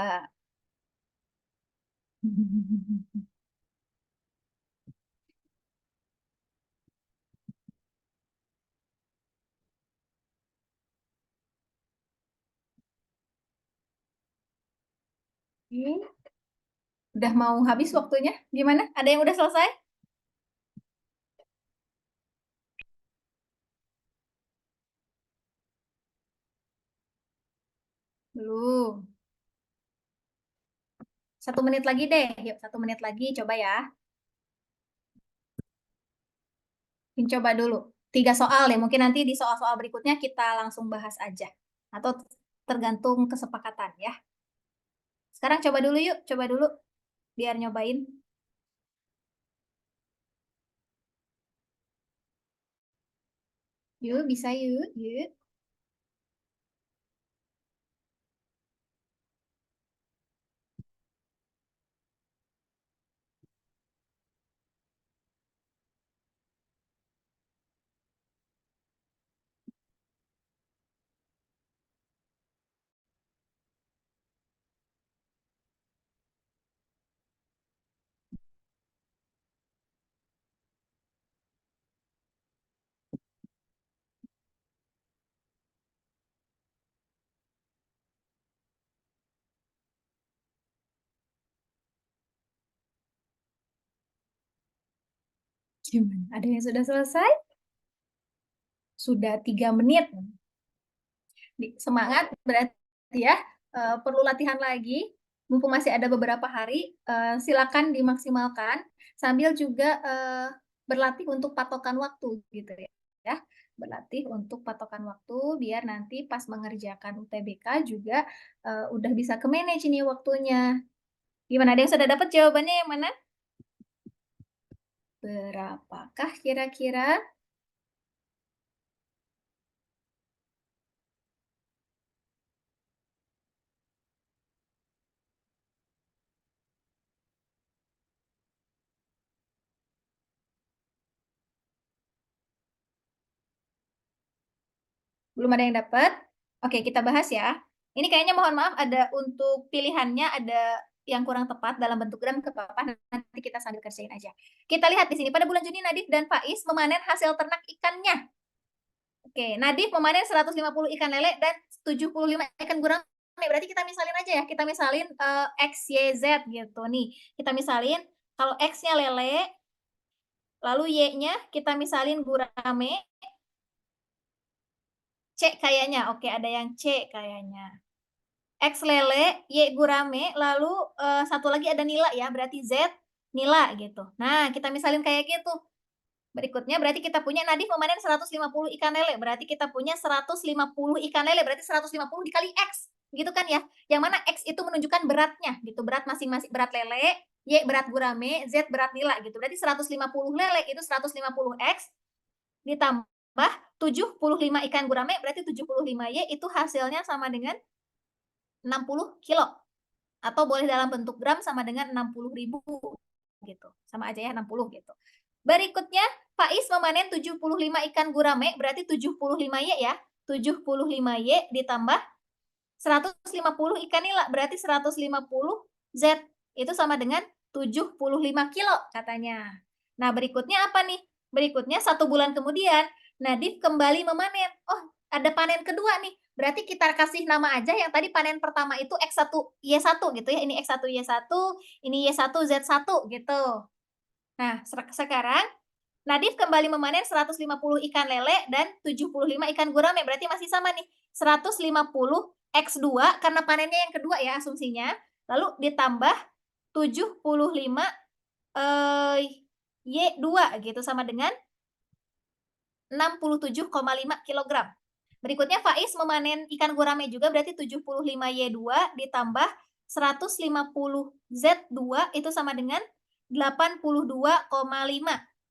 Udah mau habis waktunya? Gimana? Ada yang udah selesai? Belum. 1 menit lagi deh. Yuk, 1 menit lagi. Coba ya. Coba dulu. 3 soal ya. Mungkin nanti di soal-soal berikutnya kita langsung bahas aja. Atau tergantung kesepakatan ya. Sekarang coba dulu yuk. Coba dulu. Biar nyobain. Yuk, bisa yuk. Yuk. Gimana? Ada yang sudah selesai? Sudah 3 menit. Semangat berarti ya. Perlu latihan lagi. Mumpung masih ada beberapa hari, silakan dimaksimalkan sambil juga berlatih untuk patokan waktu gitu ya. Berlatih untuk patokan waktu biar nanti pas mengerjakan UTBK juga udah bisa ke manage ini waktunya. Gimana? Ada yang sudah dapat jawabannya yang mana? Berapakah kira-kira? Belum ada yang dapat? Oke, kita bahas ya. Ini kayaknya mohon maaf ada untuk pilihannya ada yang kurang tepat dalam bentuk gram ke apa, nanti kita sambil kerjain aja. Kita lihat di sini pada bulan Juni Nadif dan Faiz memanen hasil ternak ikannya. Oke, Nadif memanen 150 ikan lele dan 75 ikan gurame. Berarti kita misalin aja ya, kita misalin X, Y, Z gitu nih. Kita misalin kalau X-nya lele, lalu Y-nya kita misalin gurame, C kayaknya. Oke, ada yang C kayaknya. X lele, Y gurame, lalu satu lagi ada nila ya, berarti Z nila gitu. Nah, kita misalin kayak gitu. Berikutnya berarti kita punya Nadif memanen 150 ikan lele, berarti kita punya 150 ikan lele, berarti 150 dikali X, gitu kan ya. Yang mana X itu menunjukkan beratnya gitu, berat masing-masing, berat lele, Y berat gurame, Z berat nila gitu. Berarti 150 lele itu 150 X ditambah 75 ikan gurame, berarti 75 Y itu hasilnya sama dengan 60 kilo. Atau boleh dalam bentuk gram sama dengan 60.000 gitu. Sama aja ya 60 gitu. Berikutnya, Faiz memanen 75 ikan gurame, berarti 75 Y ya. 75 Y ditambah 150 ikan nila, berarti 150 Z. Itu sama dengan 75 kilo katanya. Nah, berikutnya apa nih? Berikutnya 1 bulan kemudian, Nadif kembali memanen. Oh, ada panen kedua nih. Berarti kita kasih nama aja yang tadi panen pertama itu X1, Y1 gitu ya. Ini X1, Y1, ini Y1, Z1 gitu. Nah, sekarang Nadif kembali memanen 150 ikan lele dan 75 ikan gurame. Berarti masih sama nih. 150 X2 karena panennya yang kedua ya asumsinya. Lalu ditambah 75 Y2 gitu sama dengan 67,5 kg. Berikutnya Faiz memanen ikan gurame juga berarti 75 Y2 ditambah 150 Z2 itu sama dengan 82,5.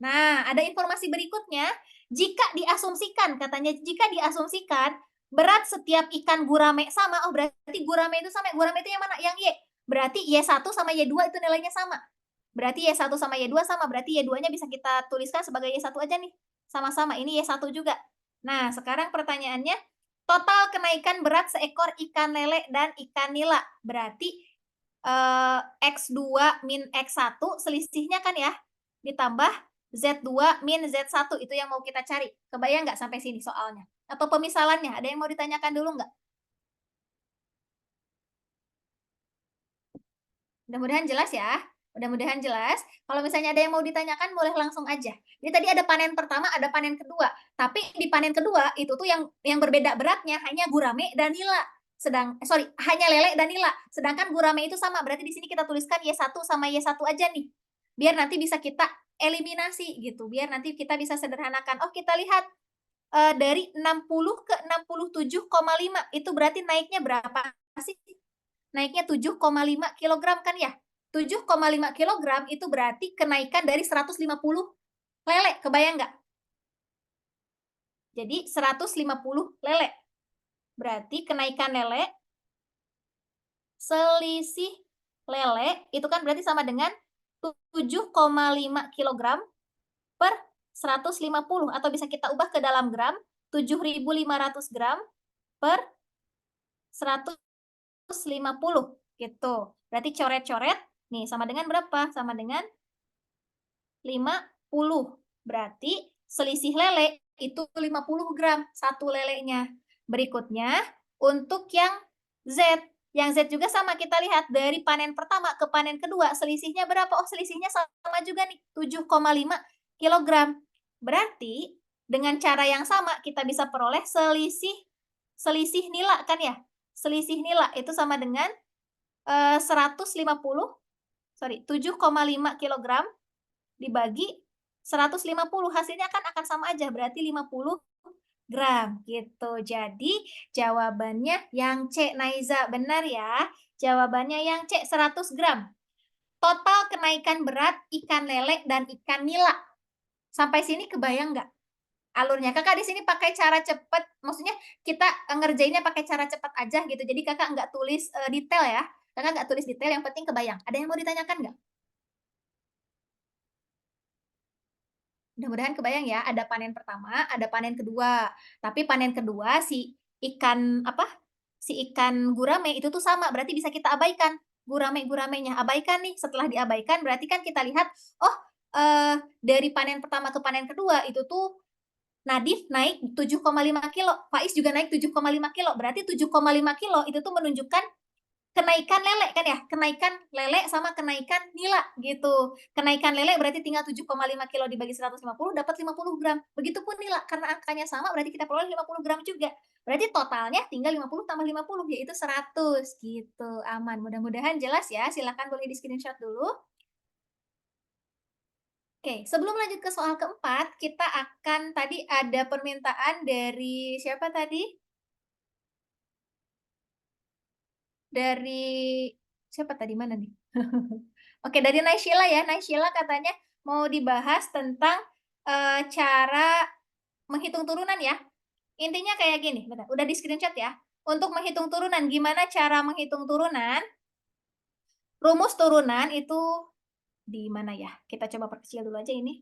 Nah, ada informasi berikutnya. Jika diasumsikan, katanya jika diasumsikan berat setiap ikan gurame sama, oh berarti gurame itu sama. Gurame itu yang mana? Yang Y. Berarti Y1 sama Y2 itu nilainya sama. Berarti Y1 sama Y2 sama, berarti Y2-nya bisa kita tuliskan sebagai Y1 aja nih. Sama-sama, ini Y1 juga. Nah, sekarang pertanyaannya, total kenaikan berat seekor ikan lele dan ikan nila. Berarti X2 min X1 selisihnya kan ya, ditambah Z2 min Z1, itu yang mau kita cari. Kebayang nggak sampai sini soalnya? Atau pemisalannya, ada yang mau ditanyakan dulu nggak? Mudah-mudahan jelas ya. Mudah-mudahan jelas. Kalau misalnya ada yang mau ditanyakan, boleh langsung aja. Jadi tadi ada panen pertama, ada panen kedua. Tapi di panen kedua itu tuh yang berbeda beratnya hanya gurame dan nila. Hanya lele dan nila. Sedangkan gurame itu sama. Berarti di sini kita tuliskan Y1 sama Y1 aja nih. Biar nanti bisa kita eliminasi gitu. Biar nanti kita bisa sederhanakan. Oh, kita lihat dari 60 ke 67,5 itu berarti naiknya berapa sih? Naiknya 7,5 kg kan ya? 7,5 kg itu berarti kenaikan dari 150 lele, kebayang nggak? Jadi 150 lele. Berarti kenaikan lele, selisih lele, itu kan berarti sama dengan 7,5 kg per 150, atau bisa kita ubah ke dalam gram, 7.500 gram per 150 gitu. Berarti coret-coret, nih sama dengan berapa? Sama dengan 50. Berarti selisih lele itu 50 gram satu lelenya. Berikutnya, untuk yang Z. Yang Z juga sama, kita lihat dari panen pertama ke panen kedua, selisihnya berapa? Oh, selisihnya sama juga nih, 7,5 kg. Berarti, dengan cara yang sama, kita bisa peroleh selisih nila kan ya? Selisih nila itu sama dengan 7,5 kg dibagi 150, hasilnya kan akan sama aja, berarti 50 gram gitu. Jadi jawabannya yang C, Naiza, benar ya. Jawabannya yang C, 100 gram. Total kenaikan berat ikan lele dan ikan nila. Sampai sini kebayang nggak alurnya? Kakak di sini pakai cara cepat, maksudnya kita ngerjainnya pakai cara cepat aja gitu. Jadi kakak nggak tulis detail ya. Kakak nggak tulis detail, yang penting kebayang. Ada yang mau ditanyakan nggak? Mudah-mudahan kebayang ya, ada panen pertama, ada panen kedua. Tapi panen kedua si ikan gurame itu tuh sama, berarti bisa kita abaikan. Gurame-guramenya abaikan nih. Setelah diabaikan berarti kan kita lihat, oh dari panen pertama ke panen kedua itu tuh Nadif naik 7,5 kilo, Faiz juga naik 7,5 kilo. Berarti 7,5 kilo itu tuh menunjukkan kenaikan lele kan ya, kenaikan lele sama kenaikan nila gitu. Kenaikan lele berarti tinggal 7,5 kilo dibagi 150 dapat 50 gram. Begitupun nila, karena angkanya sama berarti kita peroleh 50 gram juga. Berarti totalnya tinggal 50 tambah 50 yaitu 100 gitu. Aman, mudah-mudahan jelas ya. Silakan boleh di screenshot dulu. Oke, sebelum lanjut ke soal keempat, kita akan tadi ada permintaan dari siapa tadi? Dari siapa tadi, mana nih? Oke, dari Naishila ya. Naishila katanya mau dibahas tentang cara menghitung turunan ya. Intinya kayak gini, bentar, udah di screenshot ya. Untuk menghitung turunan, gimana cara menghitung turunan? Rumus turunan itu di mana ya? Kita coba perkecil dulu aja ini.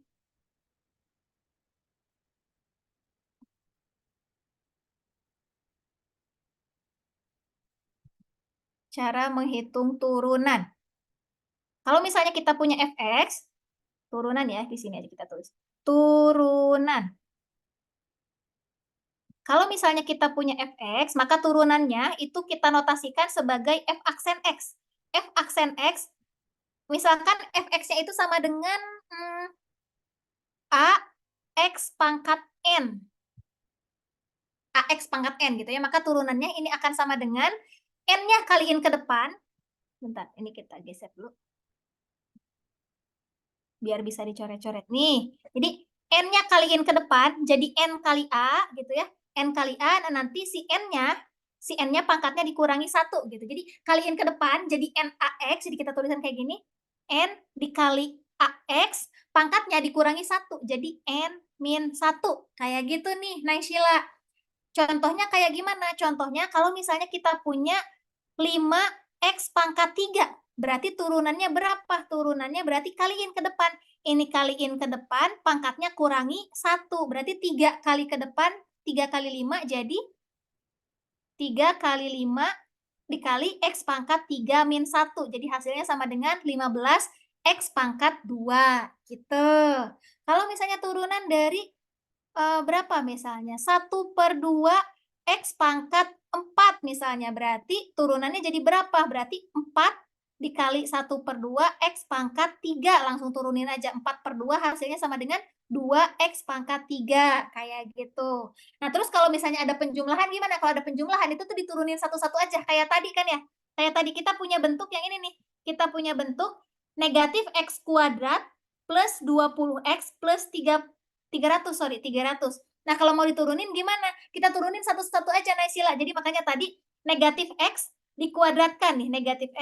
Cara menghitung turunan. Kalau misalnya kita punya fx, turunan ya, di sini aja kita tulis. Turunan. Kalau misalnya kita punya fx, maka turunannya itu kita notasikan sebagai f aksen x. F aksen x, misalkan fx-nya itu sama dengan a x pangkat n. AX pangkat N gitu ya, maka turunannya ini akan sama dengan N-nya kaliin ke depan. Bentar, ini kita geser dulu. Biar bisa dicoret-coret nih. Jadi N-nya kaliin ke depan, jadi N kali A gitu ya. N kali A, nah nanti si N-nya pangkatnya dikurangi 1 gitu. Jadi kaliin ke depan, jadi NAX, jadi kita tulisan kayak gini. N dikali AX, pangkatnya dikurangi 1, jadi N-1. Kayak gitu nih, Naysila. Contohnya kayak gimana? Contohnya kalau misalnya kita punya 5x pangkat 3. Berarti turunannya berapa? Turunannya berarti kaliin ke depan. Ini kaliin ke depan, pangkatnya kurangi 1. Berarti 3 kali ke depan, 3 kali 5 jadi 3 kali 5 dikali x pangkat 3 min 1. Jadi hasilnya sama dengan 15x pangkat 2. Gitu. Kalau misalnya turunan dari berapa misalnya? 1/2 X pangkat 4 misalnya. Berarti turunannya jadi berapa? Berarti 4 dikali 1/2 X pangkat 3. Langsung turunin aja. 4/2 hasilnya sama dengan 2X pangkat 3. Kayak gitu. Nah, terus kalau misalnya ada penjumlahan gimana? Kalau ada penjumlahan itu tuh diturunin satu-satu aja. Kayak tadi kan ya? Kayak tadi kita punya bentuk yang ini nih. Kita punya bentuk negatif X kuadrat plus 20X plus 300. Nah, kalau mau diturunin gimana? Kita turunin satu-satu aja, Naysila. Jadi makanya tadi negatif X dikuadratkan nih. Negatif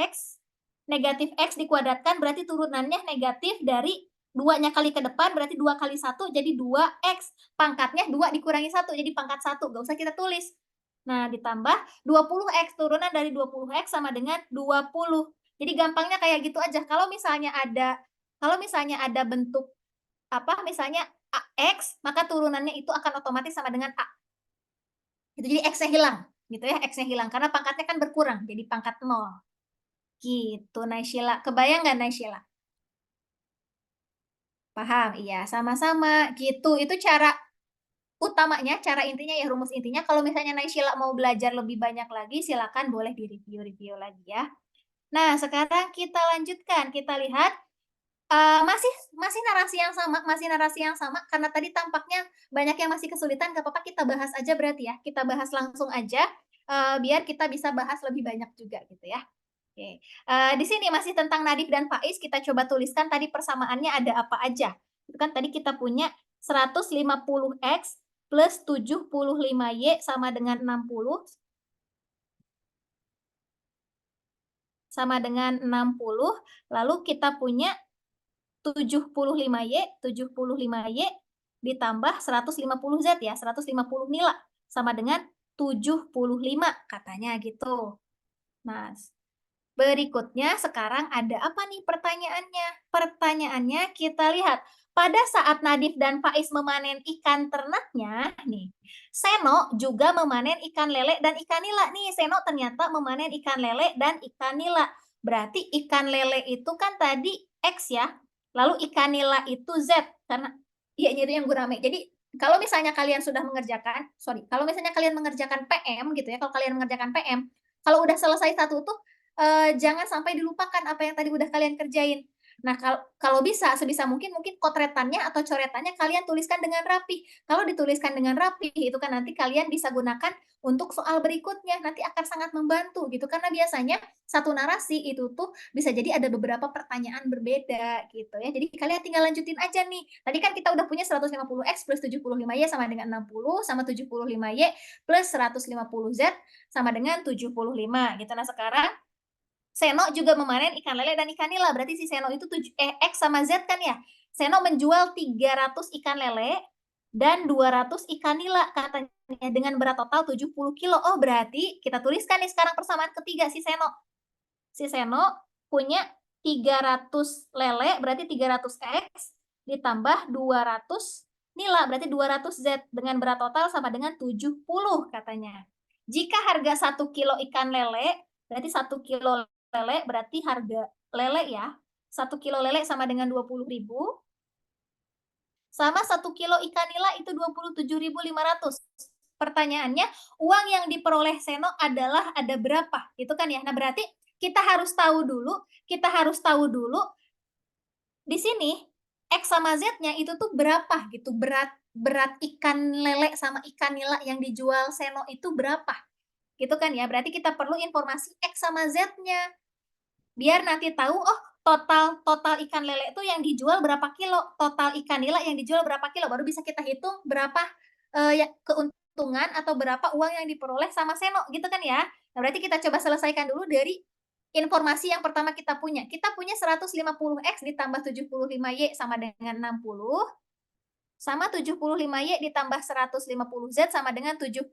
X dikuadratkan berarti turunannya negatif dari 2-nya kali ke depan berarti 2 kali 1 jadi 2X. Pangkatnya 2 dikurangi 1 jadi pangkat 1. Gak usah kita tulis. Nah, ditambah 20X. Turunan dari 20X sama dengan 20. Jadi gampangnya kayak gitu aja. Kalau misalnya ada bentuk apa misalnya AX, maka turunannya itu akan otomatis sama dengan A. Gitu, jadi X-nya hilang, gitu ya, X-nya hilang karena pangkatnya kan berkurang, jadi pangkat 0. Gitu, Naysila. Kebayang nggak, Naysila? Paham? Iya, sama-sama. Gitu, itu cara utamanya, cara intinya ya, rumus intinya. Kalau misalnya Naysila mau belajar lebih banyak lagi, silakan boleh direview lagi ya. Nah, sekarang kita lanjutkan. Kita lihat masih narasi yang sama karena tadi tampaknya banyak yang masih kesulitan. Gak apa-apa, kita bahas aja berarti ya, kita bahas langsung aja biar kita bisa bahas lebih banyak juga gitu ya. Oke. Di sini masih tentang Nadif dan Faiz, kita coba tuliskan tadi persamaannya ada apa aja. Itu kan tadi kita punya 150x plus 75y sama dengan 60 lalu kita punya 75y ditambah 150z ya, 150 nila sama dengan 75 katanya gitu. Nah, berikutnya sekarang ada apa nih pertanyaannya? Pertanyaannya kita lihat. Pada saat Nadif dan Faiz memanen ikan ternaknya, nih, Seno juga memanen ikan lele dan ikan nila. Nih, Seno ternyata memanen ikan lele dan ikan nila. Berarti ikan lele itu kan tadi X ya. Lalu ikan nila itu Z. Karena iya itu yang gurame. Jadi kalau misalnya kalian sudah mengerjakan, kalau misalnya kalian mengerjakan PM gitu ya, kalau kalian mengerjakan PM, kalau udah selesai satu tuh jangan sampai dilupakan apa yang tadi udah kalian kerjain. Nah, kalau bisa, sebisa mungkin kotretannya atau coretannya kalian tuliskan dengan rapi. Kalau dituliskan dengan rapi, itu kan nanti kalian bisa gunakan untuk soal berikutnya. Nanti akan sangat membantu gitu. Karena biasanya satu narasi itu tuh bisa jadi ada beberapa pertanyaan berbeda gitu ya. Jadi kalian tinggal lanjutin aja nih. Tadi kan kita udah punya 150x plus 75y sama dengan 60, sama 75y plus 150z sama dengan 75 gitu. Nah, sekarang Seno juga memanen ikan lele dan ikan nila. Berarti si Seno itu X sama Z kan ya. Seno menjual 300 ikan lele dan 200 ikan nila katanya dengan berat total 70 kilo. Oh, berarti kita tuliskan nih sekarang persamaan ketiga si Seno. Si Seno punya 300 lele berarti 300X ditambah 200 nila berarti 200Z dengan berat total sama dengan 70 katanya. Jika harga 1 kilo ikan lele Berarti 1 kilo lele berarti harga lele ya. 1 kilo lele sama dengan 20.000. Sama 1 kilo ikan nila itu 27.500. Pertanyaannya, uang yang diperoleh Seno adalah ada berapa? Itu kan ya. Nah, berarti kita harus tahu dulu di sini X sama Z-nya itu tuh berapa gitu. Berat ikan lele sama ikan nila yang dijual Seno itu berapa? Gitu kan ya. Berarti kita perlu informasi X sama Z-nya. Biar nanti tahu, oh total ikan lele itu yang dijual berapa kilo, total ikan nila yang dijual berapa kilo, baru bisa kita hitung berapa keuntungan atau berapa uang yang diperoleh sama Seno gitu kan ya. Nah, berarti kita coba selesaikan dulu dari informasi yang pertama kita punya. Kita punya 150X ditambah 75Y sama dengan 60, sama 75Y ditambah 150Z sama dengan 75.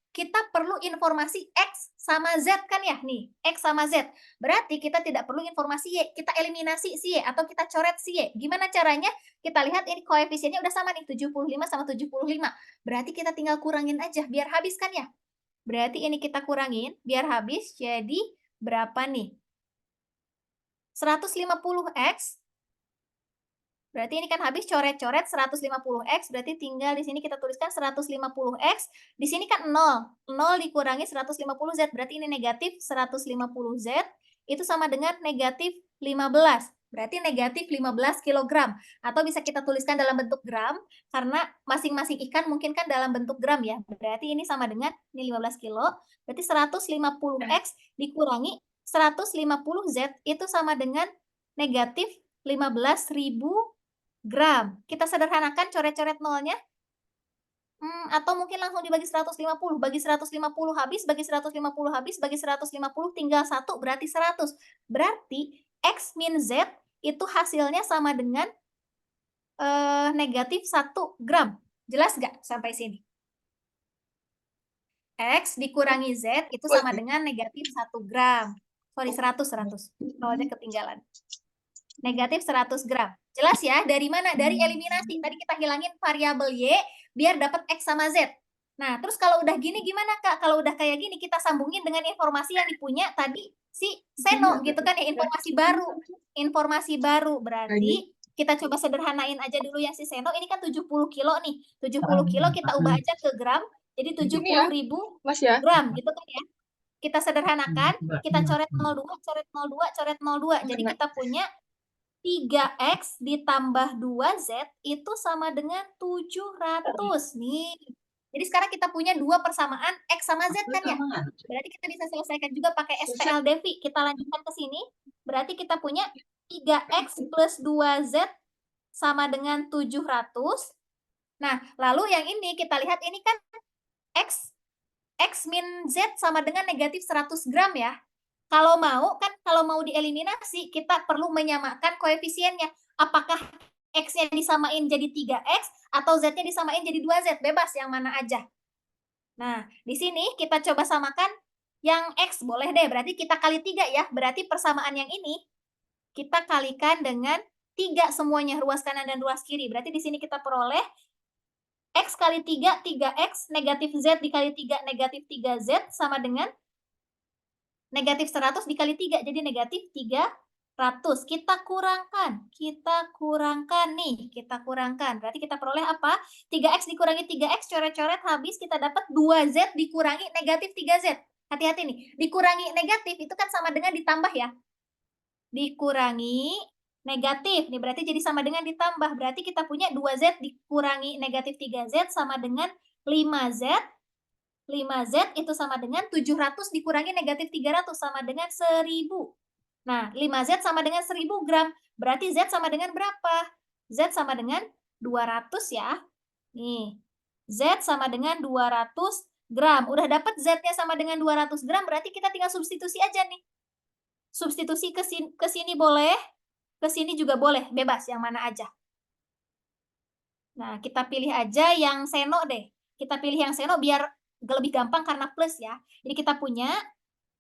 Kita perlu informasi X sama Z kan ya, nih, X sama Z. Berarti kita tidak perlu informasi Y, kita eliminasi si Y atau kita coret si Y. Gimana caranya? Kita lihat ini koefisiennya udah sama nih, 75 sama 75. Berarti kita tinggal kurangin aja, biar habis kan ya? Berarti ini kita kurangin, biar habis, jadi berapa nih? 150X, berarti ini kan habis coret-coret 150X, berarti tinggal di sini kita tuliskan 150X, di sini kan 0, 0 dikurangi 150Z, berarti ini negatif 150Z, itu sama dengan negatif 15, berarti negatif 15 kg, atau bisa kita tuliskan dalam bentuk gram, karena masing-masing ikan mungkin kan dalam bentuk gram ya, berarti ini sama dengan, ini 15 kilo, berarti 150X dikurangi 150Z, itu sama dengan negatif 15.000 gram. Kita sederhanakan coret-coret nolnya. Atau mungkin langsung dibagi 150. Bagi 150 habis, bagi 150 habis, bagi 150 tinggal 1, berarti 100. Berarti X min Z itu hasilnya sama dengan negatif 1 gram. Jelas nggak sampai sini? X dikurangi Z itu sama dengan negatif 1 gram. Sorry, 100. Soalnya ketinggalan. Negatif 100 gram. Jelas ya, dari mana? Dari eliminasi. Tadi kita hilangin variabel Y, biar dapat X sama Z. Nah, terus kalau udah gini gimana, Kak? Kalau udah kayak gini, kita sambungin dengan informasi yang dipunya tadi si Seno, gitu kan ya, informasi baru. Informasi baru, berarti kita coba sederhanain aja dulu yang si Seno, ini kan 70 kilo nih. 70 kilo kita ubah aja ke gram, jadi 70.000 gram, gitu kan ya. Kita sederhanakan, kita coret 02, coret 02, coret 02. Jadi kita punya 3X ditambah 2Z itu sama dengan 700 nih. Jadi sekarang kita punya dua persamaan X sama Z kan ya? Berarti kita bisa selesaikan juga pakai SPL Devi. Kita lanjutkan ke sini. Berarti kita punya 3X plus 2Z sama dengan 700. Nah, lalu yang ini kita lihat ini kan X min Z sama dengan negatif 100 gram ya. Kalau mau dieliminasi, kita perlu menyamakan koefisiennya. Apakah X-nya disamain jadi 3X atau Z-nya disamain jadi 2Z? Bebas yang mana aja. Nah, di sini kita coba samakan yang X. Boleh deh, berarti kita kali 3 ya. Berarti persamaan yang ini kita kalikan dengan 3 semuanya, ruas kanan dan ruas kiri. Berarti di sini kita peroleh X kali 3, 3X, negatif Z dikali 3, negatif 3Z, sama dengan negatif 100 dikali 3, jadi negatif 300. Kita kurangkan nih, kita kurangkan. Berarti kita peroleh apa? 3X dikurangi 3X, coret-coret habis, kita dapat 2Z dikurangi negatif 3Z. Hati-hati nih, dikurangi negatif itu kan sama dengan ditambah ya. Dikurangi negatif, nih berarti jadi sama dengan ditambah. Berarti kita punya 2Z dikurangi negatif 3Z sama dengan 5Z. 5Z itu sama dengan 700 dikurangi negatif 300 sama dengan 1000. Nah, 5Z sama dengan 1000 gram. Berarti Z sama dengan berapa? Z sama dengan 200 ya. Nih, Z sama dengan 200 gram. Udah dapat Z-nya sama dengan 200 gram, berarti kita tinggal substitusi aja nih. Substitusi ke sini boleh, ke sini juga boleh, bebas yang mana aja. Nah, kita pilih aja yang seno deh. Kita pilih yang seno biar lebih gampang karena plus ya. Jadi kita punya,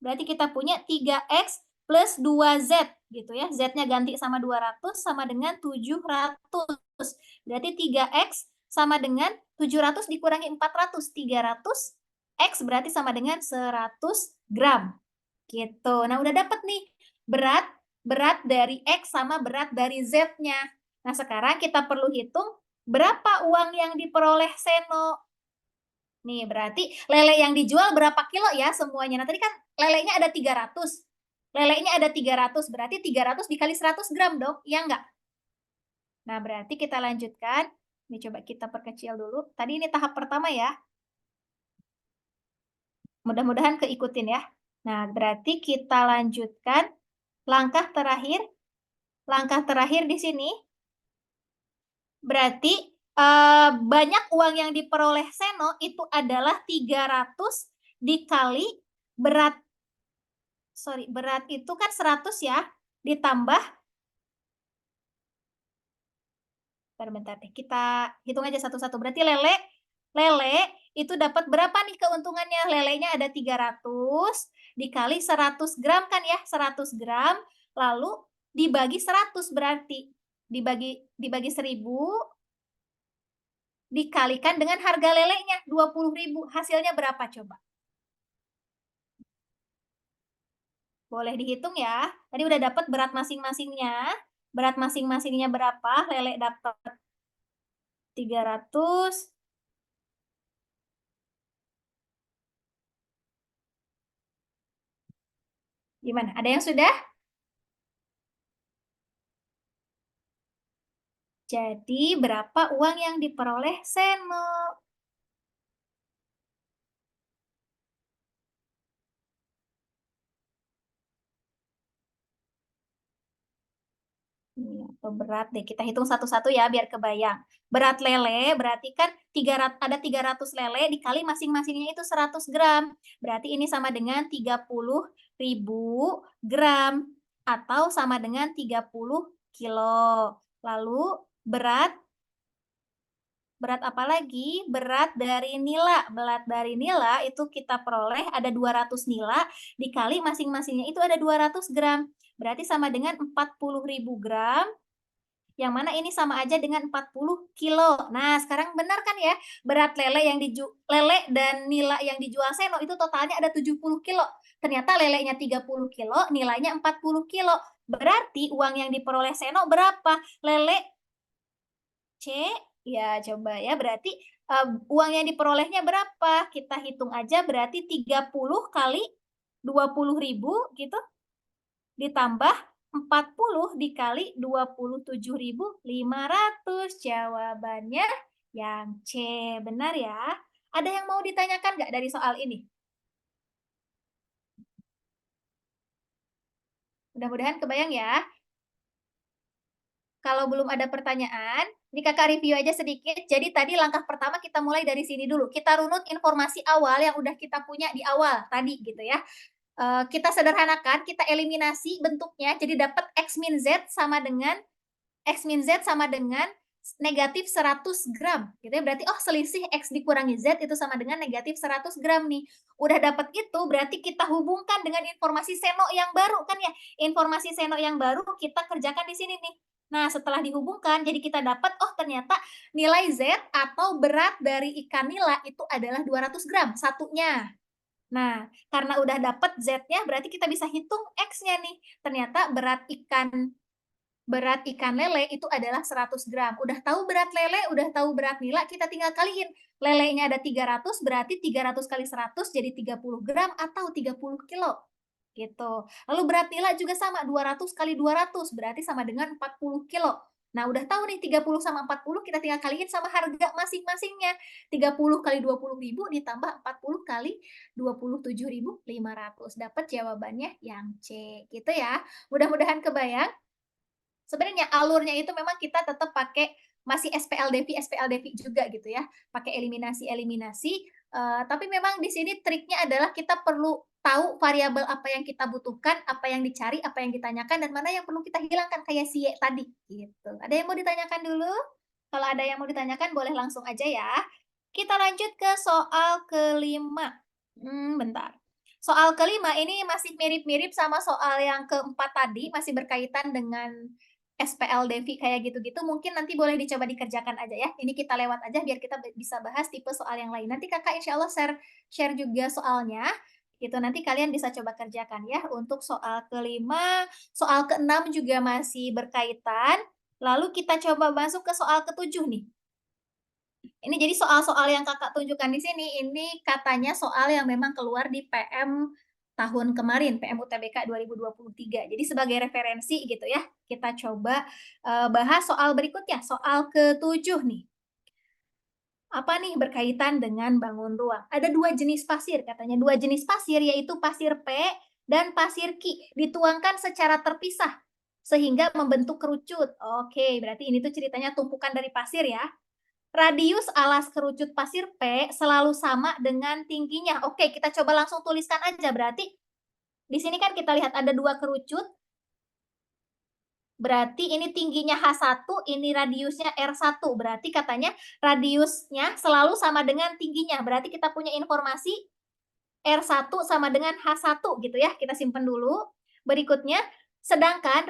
berarti kita punya 3X plus 2Z gitu ya. Z-nya ganti sama 200 sama dengan 700. Berarti 3X sama dengan 700 dikurangi 400. 300 X berarti sama dengan 100 gram. Gitu. Nah, udah dapat nih berat dari X sama berat dari Z-nya. Nah, sekarang kita perlu hitung berapa uang yang diperoleh Seno. Nih, berarti lele yang dijual berapa kilo ya semuanya. Nah, tadi kan lelenya ada 300. Lelenya ada 300, berarti 300 dikali 100 gram dong, iya nggak? Nah, berarti kita lanjutkan. Ini coba kita perkecil dulu. Tadi ini tahap pertama ya. Mudah-mudahan keikutin ya. Nah, berarti kita lanjutkan langkah terakhir. Langkah terakhir di sini. Berarti banyak uang yang diperoleh Seno itu adalah 300 dikali berat. Sorry, berat itu kan 100 ya. Ditambah, bentar deh, kita hitung aja satu-satu. Berarti lele itu dapat berapa nih keuntungannya? Lelenya ada 300 dikali 100 gram kan ya, 100 gram, lalu dibagi 100 berarti. Dibagi 1000, dikalikan dengan harga lelenya 20.000. Hasilnya berapa coba? Boleh dihitung ya. Tadi udah dapat berat masing-masingnya. Berat masing-masingnya berapa? Lele dapat 300. Gimana? Ada yang sudah? Jadi berapa uang yang diperoleh Seno? Atau berat deh, kita hitung satu-satu ya biar kebayang. Berat lele berarti kan ada 300 lele dikali masing-masingnya itu 100 gram. Berarti ini sama dengan 30.000 gram atau sama dengan 30 kilo. Lalu berat apa lagi? Berat dari nila. Berat dari nila itu kita peroleh ada 200 nila dikali masing-masingnya itu ada 200 gram. Berarti sama dengan 40.000 gram, yang mana ini sama aja dengan 40 kilo. Nah, sekarang benar kan ya? Berat lele dan nila yang dijual Seno itu totalnya ada 70 kilo. Ternyata lelenya 30 kilo, nilainya 40 kilo. Berarti uang yang diperoleh Seno berapa? Lele C, ya coba ya. Berarti uang yang diperolehnya berapa? Kita hitung aja, berarti 30 kali 20.000 gitu. Ditambah 40 dikali 27.500. Jawabannya yang C. Benar ya? Ada yang mau ditanyakan nggak dari soal ini? Mudah-mudahan kebayang ya. Kalau belum ada pertanyaan, ini kakak review aja sedikit. Jadi tadi langkah pertama kita mulai dari sini dulu. Kita runut informasi awal yang udah kita punya di awal tadi gitu ya. Kita sederhanakan, kita eliminasi bentuknya, jadi dapat X min Z sama dengan negatif 100 gram. Gitu ya. Berarti selisih X dikurangi Z itu sama dengan negatif 100 gram nih. Udah dapat itu, berarti kita hubungkan dengan informasi seno yang baru kan ya. Informasi seno yang baru kita kerjakan di sini nih. Nah, setelah dihubungkan, jadi kita dapat, ternyata nilai Z atau berat dari ikan nila itu adalah 200 gram satunya. Nah, karena udah dapat Z-nya, berarti kita bisa hitung X-nya nih. Ternyata berat ikan lele itu adalah 100 gram. Udah tahu berat lele, udah tahu berat nila, kita tinggal kaliin. Lelenya ada 300, berarti 300 kali 100 jadi 30 gram atau 30 kilo. Gitu. Lalu berat nila juga sama, 200 kali 200, berarti sama dengan 40 kilo. Nah, udah tahu nih 30 sama 40, kita tinggal kaliin sama harga masing-masingnya. 30 kali 20.000 ditambah 40 kali 27.500. Dapat jawabannya yang C. Gitu ya. Mudah-mudahan kebayang. Sebenarnya alurnya itu memang kita tetap pakai masih SPLDV juga gitu ya. Pakai eliminasi. Tapi memang di sini triknya adalah kita perlu tahu variabel apa yang kita butuhkan, apa yang dicari, apa yang ditanyakan, dan mana yang perlu kita hilangkan kayak si Y tadi. Gitu. Ada yang mau ditanyakan dulu? Kalau ada yang mau ditanyakan boleh langsung aja ya. Kita lanjut ke soal kelima. Bentar. Soal kelima ini masih mirip-mirip sama soal yang keempat tadi, masih berkaitan dengan SPLDV kayak gitu-gitu. Mungkin nanti boleh dicoba dikerjakan aja ya. Ini kita lewat aja biar kita bisa bahas tipe soal yang lain. Nanti kakak insya Allah share juga soalnya. Gitu, nanti kalian bisa coba kerjakan ya untuk soal kelima, soal keenam juga masih berkaitan. Lalu kita coba masuk ke soal ketujuh nih. Ini jadi soal-soal yang Kakak tunjukkan di sini, ini katanya soal yang memang keluar di PM tahun kemarin, PM UTBK 2023. Jadi sebagai referensi gitu ya, kita coba bahas soal berikutnya, soal ketujuh nih. Apa nih berkaitan dengan bangun ruang? Ada 2 jenis pasir katanya, 2 jenis pasir yaitu pasir P dan pasir Q dituangkan secara terpisah sehingga membentuk kerucut. Oke, berarti ini tuh ceritanya tumpukan dari pasir ya. Radius alas kerucut pasir P selalu sama dengan tingginya. Oke, kita coba langsung tuliskan aja. Berarti di sini kan kita lihat ada 2 kerucut. Berarti ini tingginya H1, ini radiusnya R1. Berarti katanya radiusnya selalu sama dengan tingginya. Berarti kita punya informasi R1 sama dengan H1 gitu ya. Kita simpan dulu. Berikutnya, sedangkan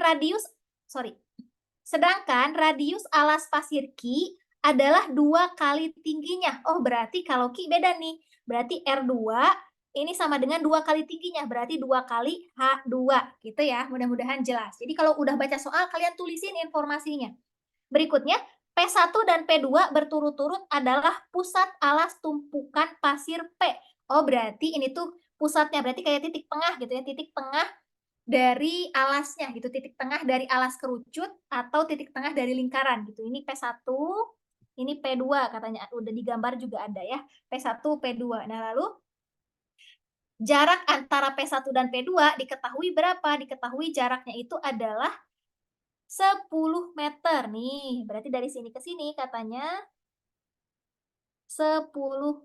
radius alas pasir Q adalah 2 kali tingginya. Oh, berarti kalau Q beda nih. Berarti R2 ini sama dengan 2 kali tingginya, berarti 2 kali H2, gitu ya. Mudah-mudahan jelas. Jadi kalau udah baca soal, kalian tulisin informasinya. Berikutnya, P1 dan P2 berturut-turut adalah pusat alas tumpukan pasir P. Oh, berarti ini tuh pusatnya, berarti kayak titik tengah gitu ya, titik tengah dari alasnya gitu, titik tengah dari alas kerucut atau titik tengah dari lingkaran gitu. Ini P1, ini P2 katanya, udah digambar juga ada ya, P1, P2. Nah, lalu jarak antara P1 dan P2 diketahui berapa? Diketahui jaraknya itu adalah 10 meter nih. Berarti dari sini ke sini katanya 10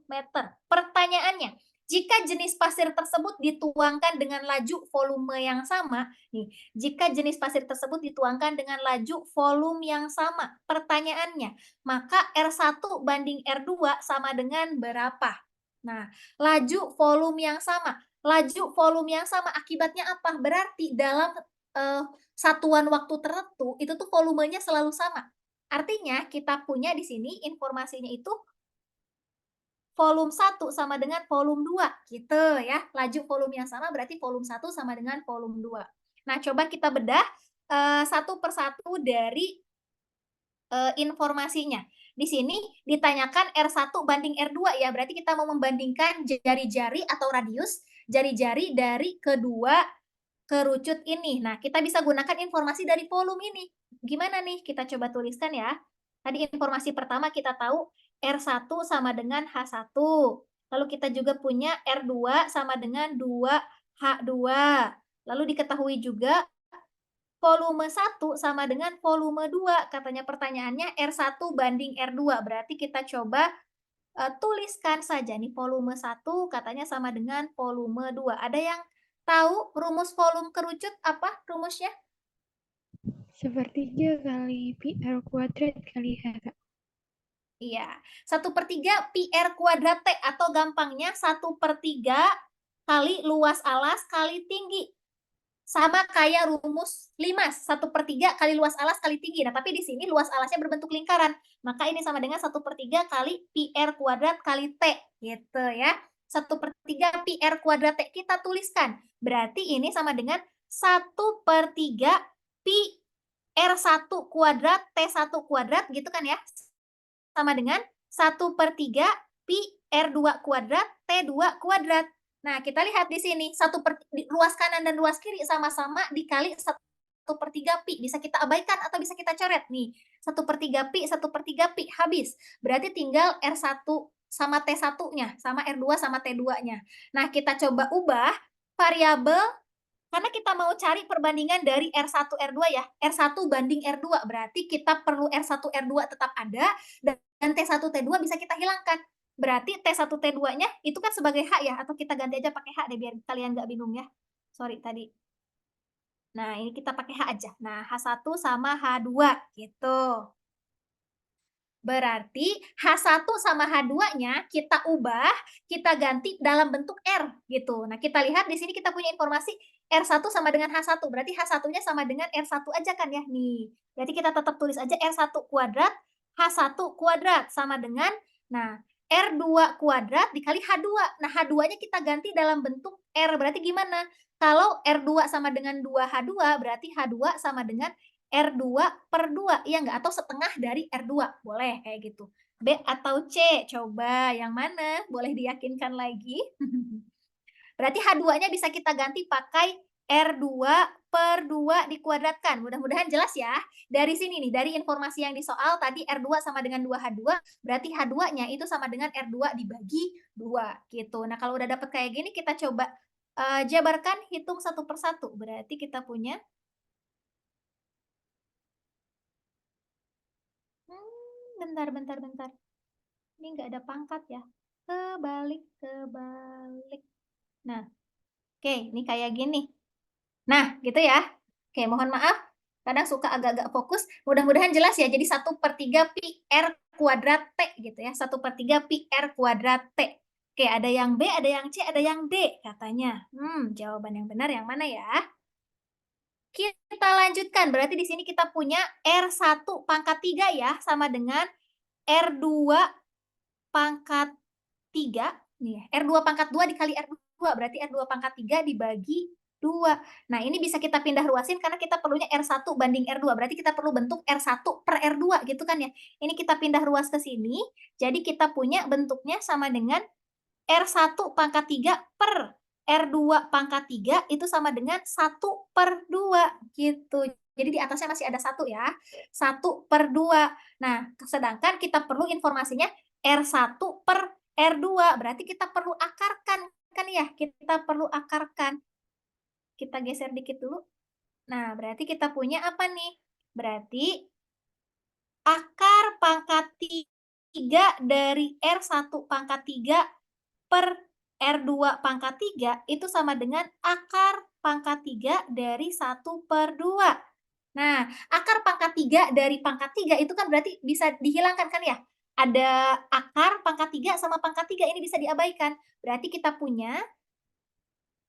meter. Pertanyaannya, jika jenis pasir tersebut dituangkan dengan laju volume yang sama, nih, jika jenis pasir tersebut dituangkan dengan laju volume yang sama, pertanyaannya, maka R1 banding R2 sama dengan berapa? Nah, laju volume yang sama. Laju volume yang sama akibatnya apa? Berarti dalam satuan waktu tertentu itu tuh volumenya selalu sama. Artinya kita punya di sini informasinya itu volume 1 sama dengan volume 2 gitu ya. Laju volume yang sama berarti volume 1 sama dengan volume 2. Nah, coba kita bedah satu persatu dari informasinya. Di sini ditanyakan R1 banding R2 ya, berarti kita mau membandingkan jari-jari atau radius jari-jari dari kedua kerucut ini. Nah, kita bisa gunakan informasi dari volume ini. Gimana nih? Kita coba tuliskan ya. Tadi informasi pertama kita tahu R1 sama dengan H1. Lalu kita juga punya R2 sama dengan 2H2. Lalu diketahui juga volume 1 sama dengan volume 2. Katanya pertanyaannya R1 banding R2. Berarti kita coba tuliskan saja nih volume 1 katanya sama dengan volume 2. Ada yang tahu rumus volume kerucut apa rumusnya? 1/3 kali PR kuadrat kali H. Iya, 1/3 PR kuadrat T atau gampangnya 1/3 kali luas alas kali tinggi. Sama kayak rumus limas, 1/3 kali luas alas kali tinggi. Nah, tapi di sini luas alasnya berbentuk lingkaran. Maka ini sama dengan 1/3 kali PR kuadrat kali T. Gitu ya. 1/3 PR kuadrat T. Kita tuliskan. Berarti ini sama dengan 1/3 Pi R1 kuadrat T1 kuadrat gitu kan ya. Sama dengan 1/3 Pi R2 kuadrat T2 kuadrat. Nah, kita lihat di sini, luas kanan dan luas kiri sama-sama dikali 1/3 Pi. Bisa kita abaikan atau bisa kita coret nih. 1/3 Pi, 1/3 Pi, habis. Berarti tinggal R1 sama T1-nya, sama R2 sama T2-nya. Nah, kita coba ubah variabel, karena kita mau cari perbandingan dari R1, R2 ya. R1 banding R2, berarti kita perlu R1, R2 tetap ada, dan T1, T2 bisa kita hilangkan. Berarti T1, T2-nya itu kan sebagai H ya, atau kita ganti aja pakai H deh biar kalian nggak bingung ya. Sorry tadi. Nah, ini kita pakai H aja. Nah, H1 sama H2 gitu. Berarti H1 sama H2-nya kita ubah, kita ganti dalam bentuk R gitu. Nah, kita lihat di sini kita punya informasi R1 sama dengan H1. Berarti H1-nya sama dengan R1 aja kan ya? Nih. Berarti kita tetap tulis aja R1 kuadrat H1 kuadrat sama dengan, nah, R2 kuadrat dikali H2. Nah, H2-nya kita ganti dalam bentuk R. Berarti gimana? Kalau R2 sama dengan 2H2, berarti H2 sama dengan R2 per 2. Iya nggak? Atau setengah dari R2. Boleh kayak gitu. B atau C? Coba yang mana? Boleh diyakinkan lagi. Berarti H2-nya bisa kita ganti pakai R2 per 2 dikuadratkan. Mudah-mudahan jelas ya. Dari sini nih, dari informasi yang di soal tadi R2 sama dengan 2H2, berarti H2-nya itu sama dengan R2 dibagi 2 gitu. Nah, kalau udah dapet kayak gini, kita coba jabarkan, hitung satu persatu. Berarti kita punya bentar. Ini nggak ada pangkat ya. Kebalik. Nah, oke, ini kayak gini. Nah, gitu ya. Oke, mohon maaf. Kadang suka agak-agak fokus. Mudah-mudahan jelas ya. Jadi 1/3 pi R kuadrat T gitu ya. 1/3 pi R kuadrat T. Oke, ada yang B, ada yang C, ada yang D katanya. Jawaban yang benar yang mana ya? Kita lanjutkan. Berarti di sini kita punya R1 pangkat 3 ya. Sama dengan R2 pangkat 3. Nih, R2 pangkat 2 dikali R2. Berarti R2 pangkat 3 dibagi 2. Nah, ini bisa kita pindah ruasin karena kita perlunya R1 banding R2. Berarti kita perlu bentuk R1 per R2 gitu kan ya. Ini kita pindah ruas ke sini. Jadi kita punya bentuknya sama dengan R1 pangkat 3 per R2 pangkat 3 itu sama dengan 1/2 gitu. Jadi di atasnya masih ada 1 ya. 1/2. Nah, sedangkan kita perlu informasinya R1 per R2. Berarti kita perlu akarkan kan ya? Kita perlu akarkan. Kita geser dikit dulu. Nah, berarti kita punya apa nih? Berarti akar pangkat 3 dari R1 pangkat 3 per R2 pangkat 3 itu sama dengan akar pangkat 3 dari 1/2. Nah, akar pangkat 3 dari pangkat 3 itu kan berarti bisa dihilangkan kan ya? Ada akar pangkat 3 sama pangkat 3 ini bisa diabaikan. Berarti kita punya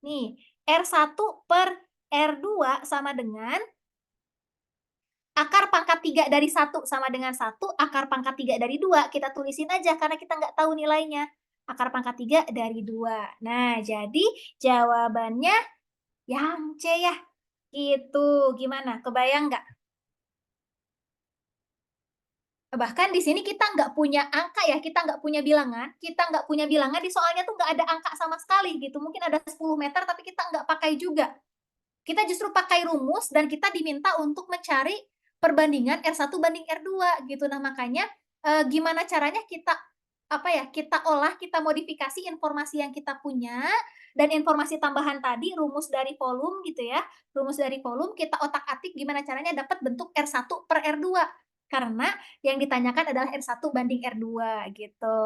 nih R1 per R2 sama dengan akar pangkat 3 dari 1 sama dengan 1, akar pangkat 3 dari 2, kita tulisin aja karena kita nggak tahu nilainya. Akar pangkat 3 dari 2. Nah, jadi jawabannya yang C ya. Gitu. Gimana? Kebayang nggak? Bahkan di sini kita nggak punya angka ya, kita nggak punya bilangan. Kita nggak punya bilangan, di soalnya tuh nggak ada angka sama sekali gitu. Mungkin ada 10 meter, tapi kita nggak pakai juga. Kita justru pakai rumus dan kita diminta untuk mencari perbandingan R1 banding R2 gitu. Nah, makanya gimana caranya kita kita olah, kita modifikasi informasi yang kita punya dan informasi tambahan tadi rumus dari volume gitu ya. Rumus dari volume kita otak-atik gimana caranya dapat bentuk R1 per R2. Karena yang ditanyakan adalah R1 banding R2 gitu.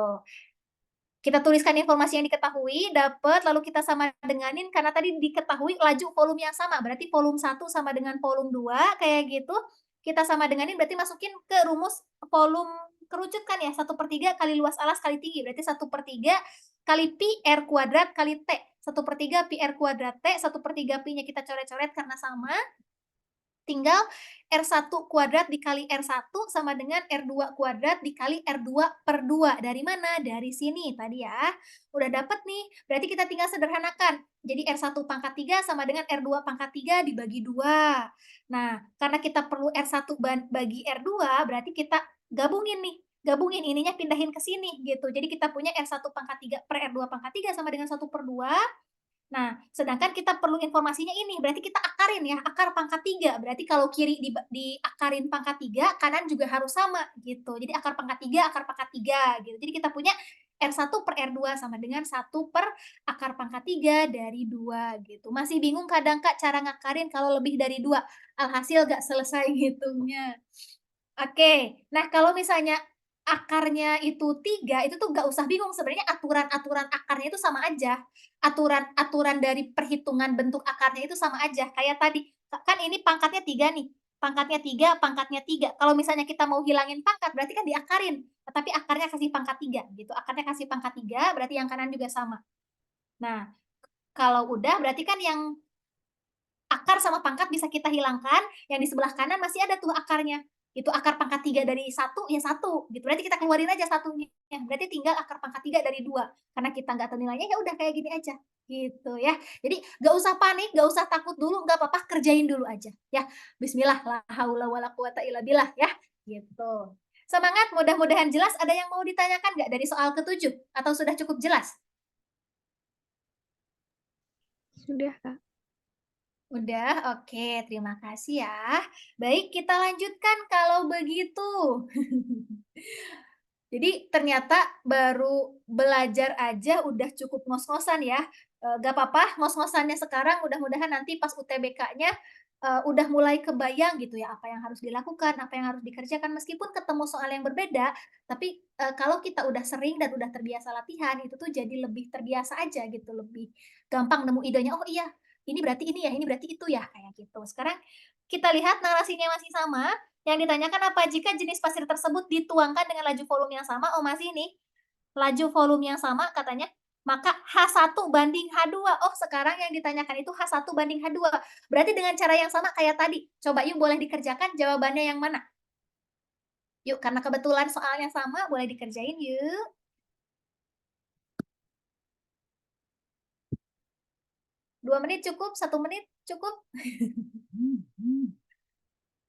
Kita tuliskan informasi yang diketahui, dapat, lalu kita sama denganin, karena tadi diketahui laju volume yang sama, berarti volume 1 sama dengan volume 2, kayak gitu. Kita sama denganin, berarti masukin ke rumus volume kerucut kan ya, 1/3 kali luas alas kali tinggi, berarti 1/3 kali pi R kuadrat kali T. 1/3 pi R kuadrat T, 1/3 pi-nya kita coret-coret karena sama. Tinggal R1 kuadrat dikali R1 sama dengan R2 kuadrat dikali R2 per 2. Dari mana? Dari sini tadi ya. Udah dapat nih. Berarti kita tinggal sederhanakan. Jadi R1 pangkat 3 sama dengan R2 pangkat 3 dibagi 2. Nah, karena kita perlu R1 bagi R2, berarti kita gabungin nih. Gabungin ininya pindahin ke sini gitu. Jadi kita punya R1 pangkat 3 per R2 pangkat 3 sama dengan 1/2. Nah, sedangkan kita perlu informasinya ini, berarti kita akarin ya, akar pangkat 3. Berarti kalau kiri diakarin pangkat 3, kanan juga harus sama gitu. Jadi akar pangkat 3, akar pangkat 3 gitu. Jadi kita punya R1 per R2 sama dengan 1 per akar pangkat 3 dari 2 gitu. Masih bingung kadang Kak cara ngakarin kalau lebih dari 2? Alhasil nggak selesai ngitungnya. Oke, nah kalau misalnya akarnya itu 3, itu tuh nggak usah bingung, sebenarnya aturan-aturan akarnya itu sama aja. Aturan-aturan dari perhitungan bentuk akarnya itu sama aja. Kayak tadi, kan ini pangkatnya 3 nih, pangkatnya 3, pangkatnya 3. Kalau misalnya kita mau hilangin pangkat, berarti kan diakarin, tapi akarnya kasih pangkat 3 gitu. Akarnya kasih pangkat 3, berarti yang kanan juga sama. Nah, kalau udah berarti kan yang akar sama pangkat bisa kita hilangkan, yang di sebelah kanan masih ada tuh akarnya. itu akar pangkat 3 dari 1, ya 1 gitu. Berarti kita keluarin aja satunya. Berarti tinggal akar pangkat 3 dari 2. Karena kita nggak tahu nilainya, ya udah kayak gini aja. Gitu ya. Jadi nggak usah panik, nggak usah takut dulu, nggak apa-apa, kerjain dulu aja ya. Bismillah, la haula wala quwata illa billah ya. Gitu. Semangat, mudah-mudahan jelas. Ada yang mau ditanyakan nggak dari soal ke-7? Atau sudah cukup jelas? Sudah, Kak. Udah, oke. Terima kasih ya. Baik, kita lanjutkan kalau begitu. Jadi ternyata baru belajar aja udah cukup ngos-ngosan ya. Gak apa-apa, ngos-ngosannya sekarang mudah-mudahan nanti pas UTBK-nya udah mulai kebayang gitu ya apa yang harus dilakukan, apa yang harus dikerjakan meskipun ketemu soal yang berbeda, tapi kalau kita udah sering dan udah terbiasa latihan itu tuh jadi lebih terbiasa aja gitu, lebih gampang nemu idenya. Oh iya, ini berarti ini ya, ini berarti itu ya, kayak gitu. Sekarang kita lihat narasinya masih sama. Yang ditanyakan apa jika jenis pasir tersebut dituangkan dengan laju volume yang sama? Oh, masih nih. Laju volume yang sama katanya, maka H1 banding H2. Oh, sekarang yang ditanyakan itu H1 banding H2. Berarti dengan cara yang sama kayak tadi. Coba yuk boleh dikerjakan jawabannya yang mana? Yuk, karena kebetulan soalnya sama, boleh dikerjain yuk. 2 menit cukup? 1 menit cukup?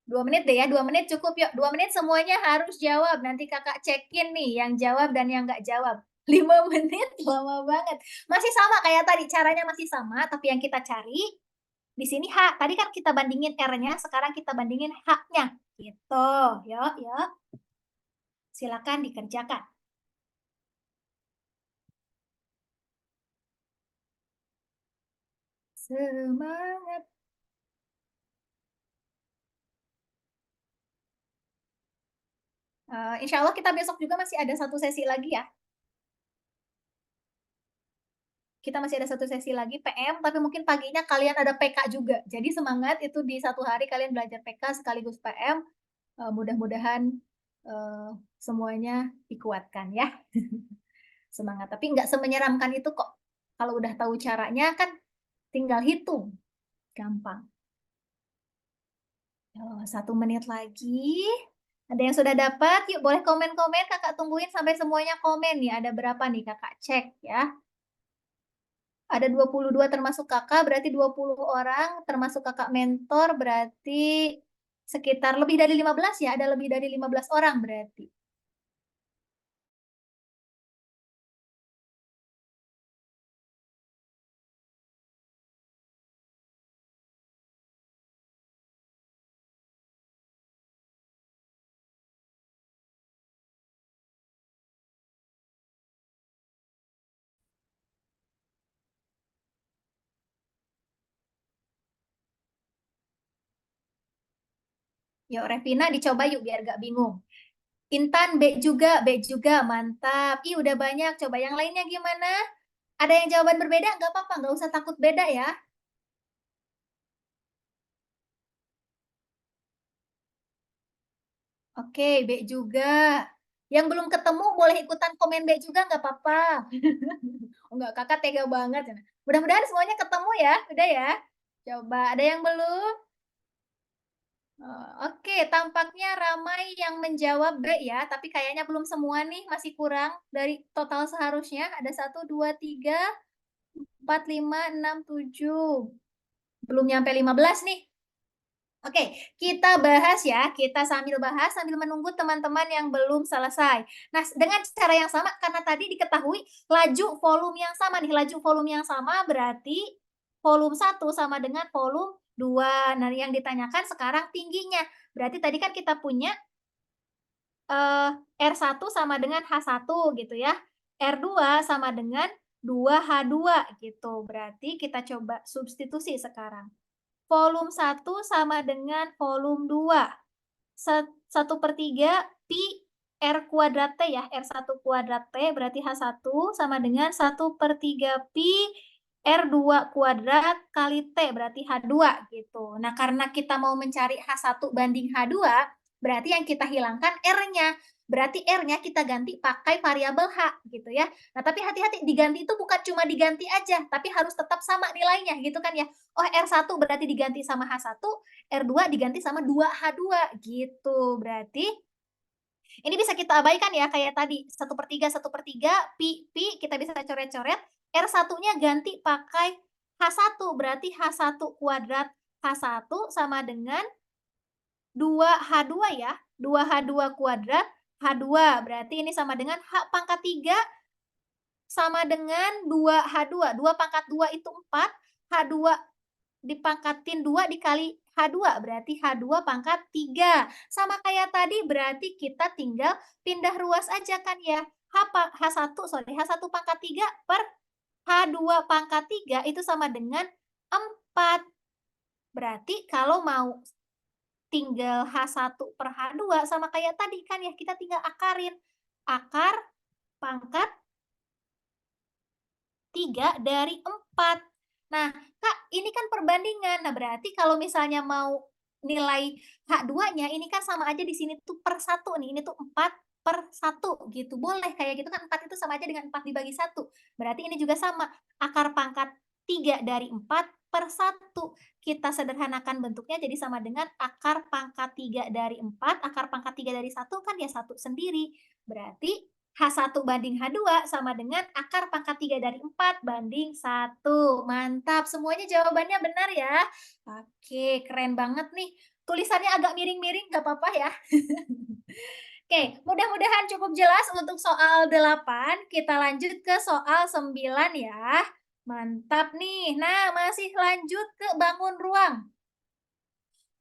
2 menit deh ya, 2 menit cukup yuk. 2 menit semuanya harus jawab. Nanti kakak cekin nih yang jawab dan yang nggak jawab. 5 menit lama banget. Masih sama kayak tadi, caranya masih sama, tapi yang kita cari di sini H. Tadi kan kita bandingin R-nya, sekarang kita bandingin H-nya. Gitu. Yuk, yuk. Silakan dikerjakan. Semangat. Insya Allah kita besok juga masih ada satu sesi lagi ya. Kita masih ada satu sesi lagi PM, tapi mungkin paginya kalian ada PK juga. Jadi semangat itu di satu hari kalian belajar PK sekaligus PM. Mudah-mudahan semuanya dikuatkan ya. Semangat, tapi nggak semenyeramkan itu kok. Kalau udah tahu caranya kan tinggal hitung. Gampang. 1 menit lagi. Ada yang sudah dapat? Yuk boleh komen-komen, kakak tungguin sampai semuanya komen nih. Ada berapa nih kakak cek ya. Ada 22 termasuk kakak, berarti 20 orang, termasuk kakak mentor, berarti sekitar lebih dari 15 ya, ada lebih dari 15 orang berarti. Yuk Revina dicoba yuk biar gak bingung. Intan B juga, mantap. Ih udah banyak, coba yang lainnya gimana? Ada yang jawaban berbeda? Nggak apa-apa, nggak usah takut beda ya. Oke, B juga. Yang belum ketemu boleh ikutan komen B juga nggak apa-apa. Oh, nggak, kakak tega banget. Mudah-mudahan semuanya ketemu ya, udah ya. Coba, ada yang belum? Oke, tampaknya ramai yang menjawab B ya, tapi kayaknya belum semua nih, masih kurang dari total seharusnya. Ada 1, 2, 3, 4, 5, 6, 7. Belum nyampe 15 nih. Oke, kita bahas ya. Kita sambil bahas, sambil menunggu teman-teman yang belum selesai. Nah, dengan cara yang sama, karena tadi diketahui laju volume yang sama nih. Laju volume yang sama berarti volume 1 sama dengan volume 2. Nah, yang ditanyakan sekarang tingginya. Berarti tadi kan kita punya R1 sama dengan H1 gitu ya. R2 sama dengan 2H2 gitu. Berarti kita coba substitusi sekarang. Volume 1 sama dengan volume 2. 1/3 pi R kuadrat T ya. R1 kuadrat T berarti H1 sama dengan 1/3 pi R2 kuadrat kali T berarti H2 gitu. Nah, karena kita mau mencari H1 banding H2, Berarti yang kita hilangkan R-nya. Berarti R-nya kita ganti pakai variabel H gitu ya. Nah, tapi hati-hati diganti itu bukan cuma diganti aja, tapi harus tetap sama nilainya gitu kan ya. Oh, R1 berarti diganti sama H1, R2 diganti sama 2H2 gitu. Berarti ini bisa kita abaikan ya, kayak tadi 1/3, 1/3, pi, kita bisa coret-coret. R1-nya ganti pakai H1, berarti H1 kuadrat H1 sama dengan 2H2 ya. 2H2 kuadrat H2, berarti ini sama dengan H pangkat 3 sama dengan 2H2. 2 pangkat 2 itu 4, H2 dipangkatin 2 dikali H2, berarti H2 pangkat 3. Sama kayak tadi, berarti kita tinggal pindah ruas aja kan ya. H1 pangkat 3 per H2 pangkat 3 itu sama dengan 4. Berarti kalau mau tinggal H1 per H2 sama kayak tadi kan ya, kita tinggal akarin. Akar pangkat 3 dari 4. Nah, Kak, ini kan perbandingan. Nah, berarti kalau misalnya mau nilai H2-nya, ini kan sama aja di sini tuh per 1 nih. Ini tuh 4/1 gitu. Boleh kayak gitu kan, 4 itu sama aja dengan 4 dibagi 1. Berarti ini juga sama. Akar pangkat 3 dari 4/1. Kita sederhanakan bentuknya jadi sama dengan akar pangkat 3 dari 4. Akar pangkat 3 dari 1 kan ya 1 sendiri. Berarti H1 banding H2 sama dengan akar pangkat 3 dari 4 banding 1. Mantap, semuanya jawabannya benar ya. Oke, keren banget nih. Tulisannya agak miring-miring, nggak apa-apa ya. Oke, mudah-mudahan cukup jelas untuk soal 8. Kita lanjut ke soal 9 ya. Mantap nih. Nah, masih lanjut ke bangun ruang.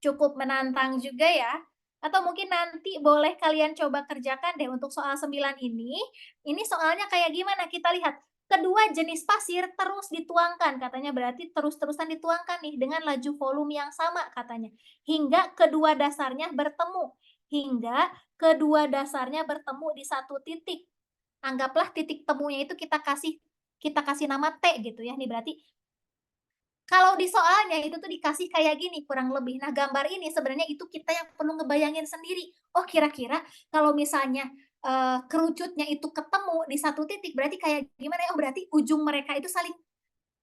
Cukup menantang juga ya. Atau mungkin nanti boleh kalian coba kerjakan deh untuk soal 9 ini. Ini soalnya kayak gimana? Kita lihat. Kedua jenis pasir terus dituangkan, katanya berarti terus-terusan dituangkan nih dengan laju volume yang sama katanya. Hingga kedua dasarnya bertemu. Hingga kedua dasarnya bertemu di satu titik. Anggaplah titik temunya itu kita kasih nama T gitu ya. Nih berarti kalau di soalnya itu tuh dikasih kayak gini kurang lebih. Nah, gambar ini sebenarnya itu kita yang perlu ngebayangin sendiri. Oh, kira-kira kalau misalnya, kerucutnya itu ketemu di satu titik berarti kayak gimana ya? Oh, berarti ujung mereka itu saling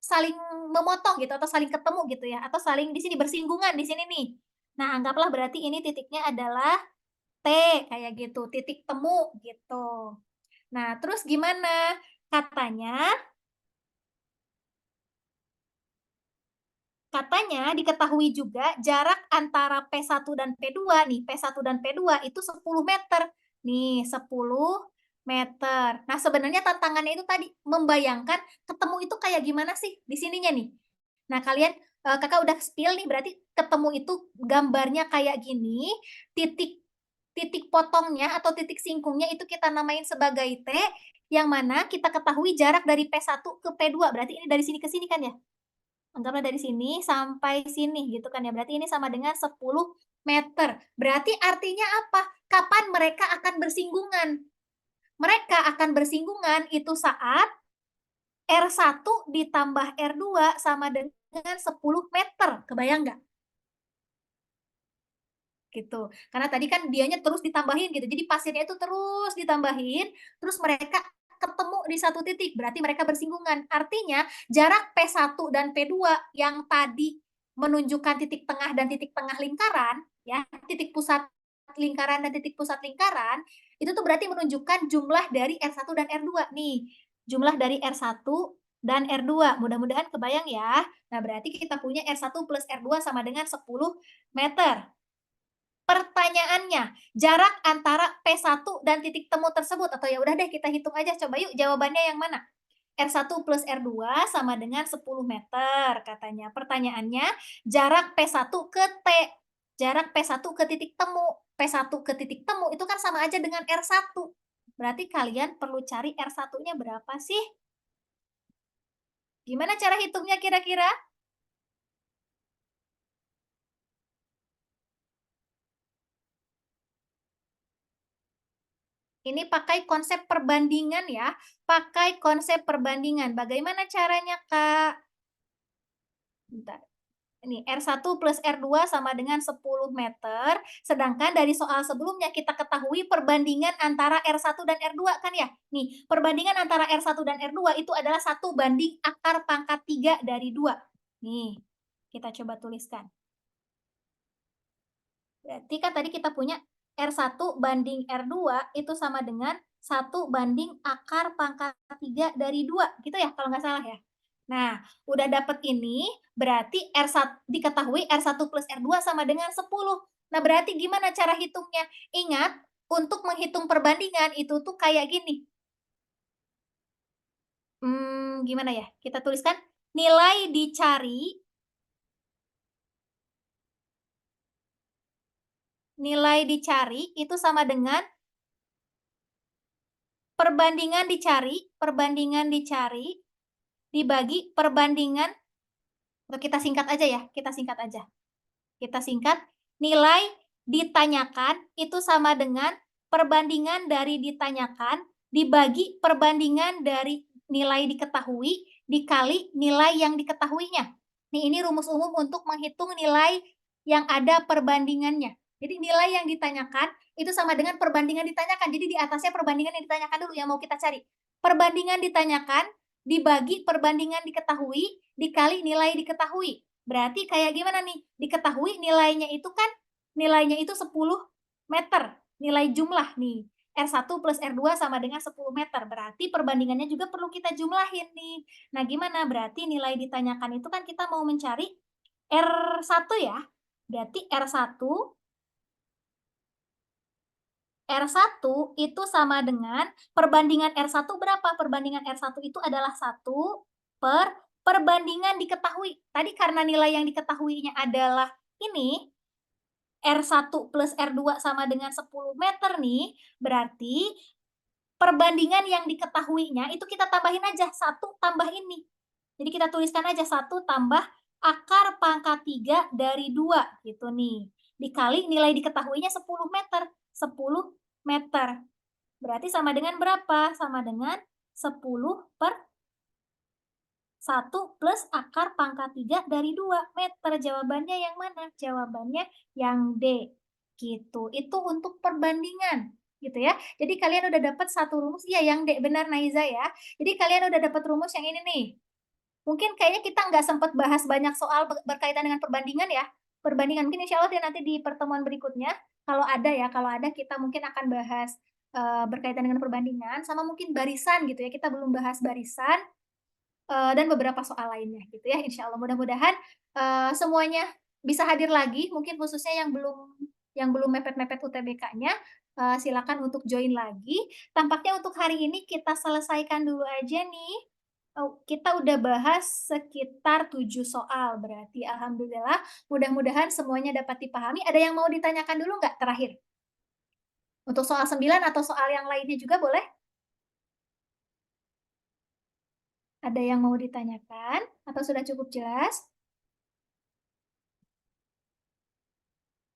saling memotong gitu atau saling ketemu gitu ya, atau saling di sini bersinggungan di sini nih. Nah, anggaplah berarti ini titiknya adalah T, kayak gitu, titik temu gitu. Nah, terus gimana? Katanya Katanya diketahui juga jarak antara P1 dan P2 nih, P1 dan P2 itu 10 meter. Nih, 10 meter. Nah, sebenarnya tantangannya itu tadi membayangkan ketemu itu kayak gimana sih di sininya nih. Nah, kalian Kakak udah spill nih berarti ketemu itu gambarnya kayak gini, titik titik potongnya atau titik singkungnya itu kita namain sebagai T, yang mana kita ketahui jarak dari P1 ke P2. Berarti ini dari sini ke sini kan ya? Anggaplah dari sini sampai sini gitu kan ya, berarti ini sama dengan 10 meter. Berarti artinya apa? Kapan mereka akan bersinggungan? Mereka akan bersinggungan itu saat R1 ditambah R2 sama dengan 10 meter. Kebayang nggak? Gitu. Karena tadi kan dianya terus ditambahin gitu. Jadi pasirnya itu terus ditambahin, terus mereka ketemu di satu titik, berarti mereka bersinggungan. Artinya jarak P1 dan P2 yang tadi menunjukkan titik tengah dan titik tengah lingkaran, ya, titik pusat lingkaran dan titik pusat lingkaran, itu tuh berarti menunjukkan jumlah dari R1 dan R2 nih. Jumlah dari R1 dan R2. Mudah-mudahan kebayang ya. Nah, berarti kita punya R1 plus R2 sama dengan 10 meter. Pertanyaannya, jarak antara P1 dan titik temu tersebut, atau ya udah deh kita hitung aja, coba yuk jawabannya yang mana? R1 plus R2 sama dengan 10 meter katanya. Pertanyaannya, jarak P1 ke T. Jarak P1 ke titik temu. P1 ke titik temu itu kan sama aja dengan R1. Berarti kalian perlu cari R1-nya berapa sih? Gimana cara hitungnya kira-kira? Ini pakai konsep perbandingan ya, pakai konsep perbandingan. Bagaimana caranya, Kak? Bentar. Ini R1 plus R2 sama dengan 10 meter, sedangkan dari soal sebelumnya kita ketahui perbandingan antara R1 dan R2 kan ya? Nih, perbandingan antara R1 dan R2 itu adalah 1 banding akar pangkat 3 dari 2. Nih, kita coba tuliskan. Berarti kan tadi kita punya R1 banding R2 itu sama dengan 1 banding akar pangkat 3 dari 2, gitu ya kalau nggak salah ya? Nah, udah dapet ini, berarti diketahui R1 plus R2 sama dengan 10. Nah, berarti gimana cara hitungnya? Ingat, untuk menghitung perbandingan itu tuh kayak gini. Gimana ya? Kita tuliskan nilai dicari itu sama dengan perbandingan dicari dibagi perbandingan, atau kita singkat aja ya, kita singkat, nilai ditanyakan itu sama dengan perbandingan dari ditanyakan dibagi perbandingan dari nilai diketahui dikali nilai yang diketahuinya. Nih, ini rumus umum untuk menghitung nilai yang ada perbandingannya. Jadi nilai yang ditanyakan itu sama dengan perbandingan ditanyakan. Jadi di atasnya perbandingan yang ditanyakan dulu yang mau kita cari. Perbandingan ditanyakan dibagi perbandingan diketahui dikali nilai diketahui. Berarti kayak gimana nih? Diketahui nilainya itu 10 meter. Nilai jumlah nih. R1 plus R2 sama dengan 10 meter. Berarti perbandingannya juga perlu kita jumlahin nih. Nah, gimana? Berarti nilai ditanyakan itu kan kita mau mencari R1 ya. Berarti R1 itu sama dengan perbandingan R1 berapa? Perbandingan R1 itu adalah 1 per perbandingan diketahui. Tadi karena nilai yang diketahuinya adalah ini, R1 plus R2 sama dengan 10 meter nih, berarti perbandingan yang diketahuinya itu kita tambahin aja, 1 tambah ini. Jadi kita tuliskan aja 1 tambah akar pangkat 3 dari 2, gitu nih. Dikali nilai diketahuinya 10 meter. 10 meter. Berarti sama dengan berapa? Sama dengan 10 per 1 plus akar pangkat 3 dari 2 meter. Jawabannya yang mana? Jawabannya yang D. Gitu. Itu untuk perbandingan. Gitu ya. Jadi kalian udah dapat satu rumus. Iya, yang D. Benar, Naiza ya. Jadi kalian udah dapat rumus yang ini nih. Mungkin kayaknya kita nggak sempat bahas banyak soal berkaitan dengan perbandingan ya. Perbandingan mungkin insya Allah nanti di pertemuan berikutnya, kalau ada kita mungkin akan bahas berkaitan dengan perbandingan, sama mungkin barisan gitu ya, kita belum bahas barisan, dan beberapa soal lainnya gitu ya, insya Allah. Mudah-mudahan semuanya bisa hadir lagi, mungkin khususnya yang belum mepet-mepet UTBK-nya, silakan untuk join lagi. Tampaknya untuk hari ini kita selesaikan dulu aja nih. Kita udah bahas sekitar 7 soal, berarti alhamdulillah mudah-mudahan semuanya dapat dipahami. Ada yang mau ditanyakan dulu nggak terakhir? Untuk soal 9 atau soal yang lainnya juga boleh? Ada yang mau ditanyakan atau sudah cukup jelas?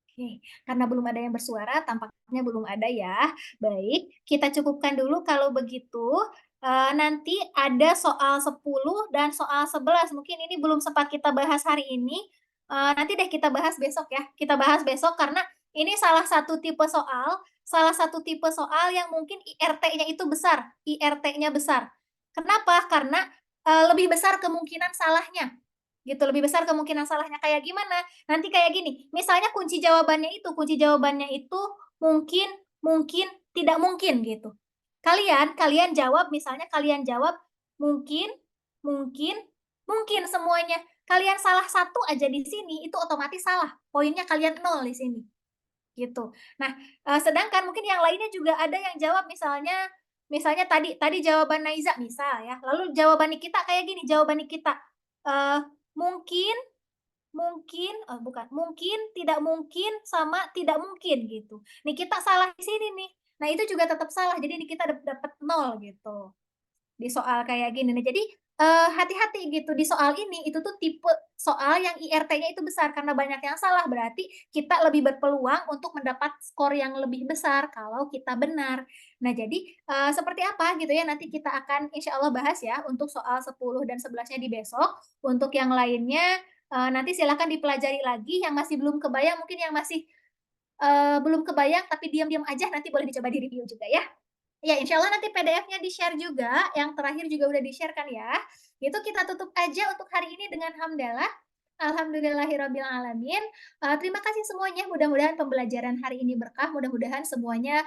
Oke, karena belum ada yang bersuara, tampaknya belum ada ya. Baik, kita cukupkan dulu kalau begitu. Nanti ada soal 10 dan soal 11. Mungkin ini belum sempat kita bahas hari ini. Nanti deh kita bahas besok ya. Kita bahas besok karena ini salah satu tipe soal yang mungkin IRT-nya itu besar. IRT-nya besar. Kenapa? Karena lebih besar kemungkinan salahnya. Gitu, lebih besar kemungkinan salahnya. Kayak gimana? Nanti kayak gini, misalnya kunci jawabannya itu mungkin, tidak mungkin gitu. Kalian jawab, misalnya kalian jawab mungkin, semuanya. Kalian salah satu aja di sini, itu otomatis salah. Poinnya kalian 0 di sini. Gitu. Nah, sedangkan mungkin yang lainnya juga ada yang jawab misalnya tadi jawaban Naiza misal ya. Lalu jawaban kita kayak gini, mungkin, tidak mungkin, sama tidak mungkin gitu. Nih kita salah di sini nih. Nah itu juga tetap salah. Jadi kita dapat 0 gitu di soal kayak gini. Nah jadi hati-hati gitu di soal ini. Itu tuh tipe soal yang IRT-nya itu besar karena banyak yang salah. Berarti kita lebih berpeluang untuk mendapat skor yang lebih besar kalau kita benar. Nah jadi seperti apa gitu ya, nanti kita akan insya Allah bahas ya untuk soal 10 dan 11-nya di besok. Untuk yang lainnya nanti silakan dipelajari lagi, yang masih belum kebayang mungkin yang masih, belum kebayang tapi diam-diam aja nanti boleh dicoba di-review juga ya. Ya, insya Allah nanti PDF-nya di-share juga, yang terakhir juga udah di-share kan ya. Itu kita tutup aja untuk hari ini dengan hamdalah. Alhamdulillahirabbil alamin. Terima kasih semuanya, mudah-mudahan pembelajaran hari ini berkah, mudah-mudahan semuanya,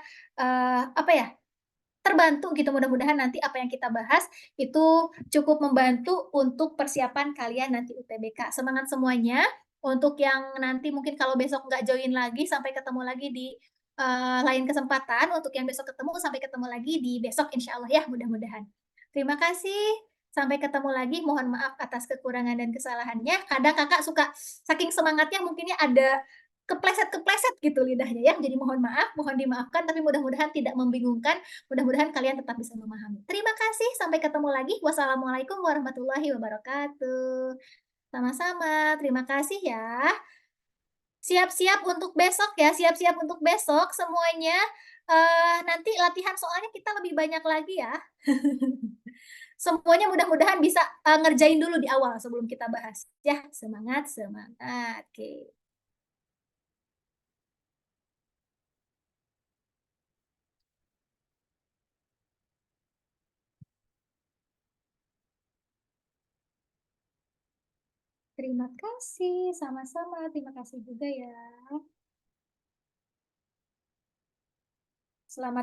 apa ya, terbantu gitu, mudah-mudahan nanti apa yang kita bahas itu cukup membantu untuk persiapan kalian nanti UTBK. Semangat semuanya, untuk yang nanti mungkin kalau besok nggak join lagi, sampai ketemu lagi di, lain kesempatan, untuk yang besok ketemu, sampai ketemu lagi di besok insya Allah ya, mudah-mudahan. Terima kasih, sampai ketemu lagi, mohon maaf atas kekurangan dan kesalahannya. Kadang Kakak suka saking semangatnya mungkinnya ada kepleset-kepleset gitu lidahnya ya, jadi mohon maaf, mohon dimaafkan, tapi mudah-mudahan tidak membingungkan. Mudah-mudahan kalian tetap bisa memahami. Terima kasih, sampai ketemu lagi. Wassalamualaikum warahmatullahi wabarakatuh. Sama-sama, terima kasih ya. Siap-siap untuk besok ya, siap-siap untuk besok semuanya. Nanti latihan soalnya kita lebih banyak lagi ya. Semuanya mudah-mudahan bisa ngerjain dulu di awal sebelum kita bahas. Ya, semangat, semangat. Oke. Terima kasih, sama-sama. Terima kasih juga ya. Selamat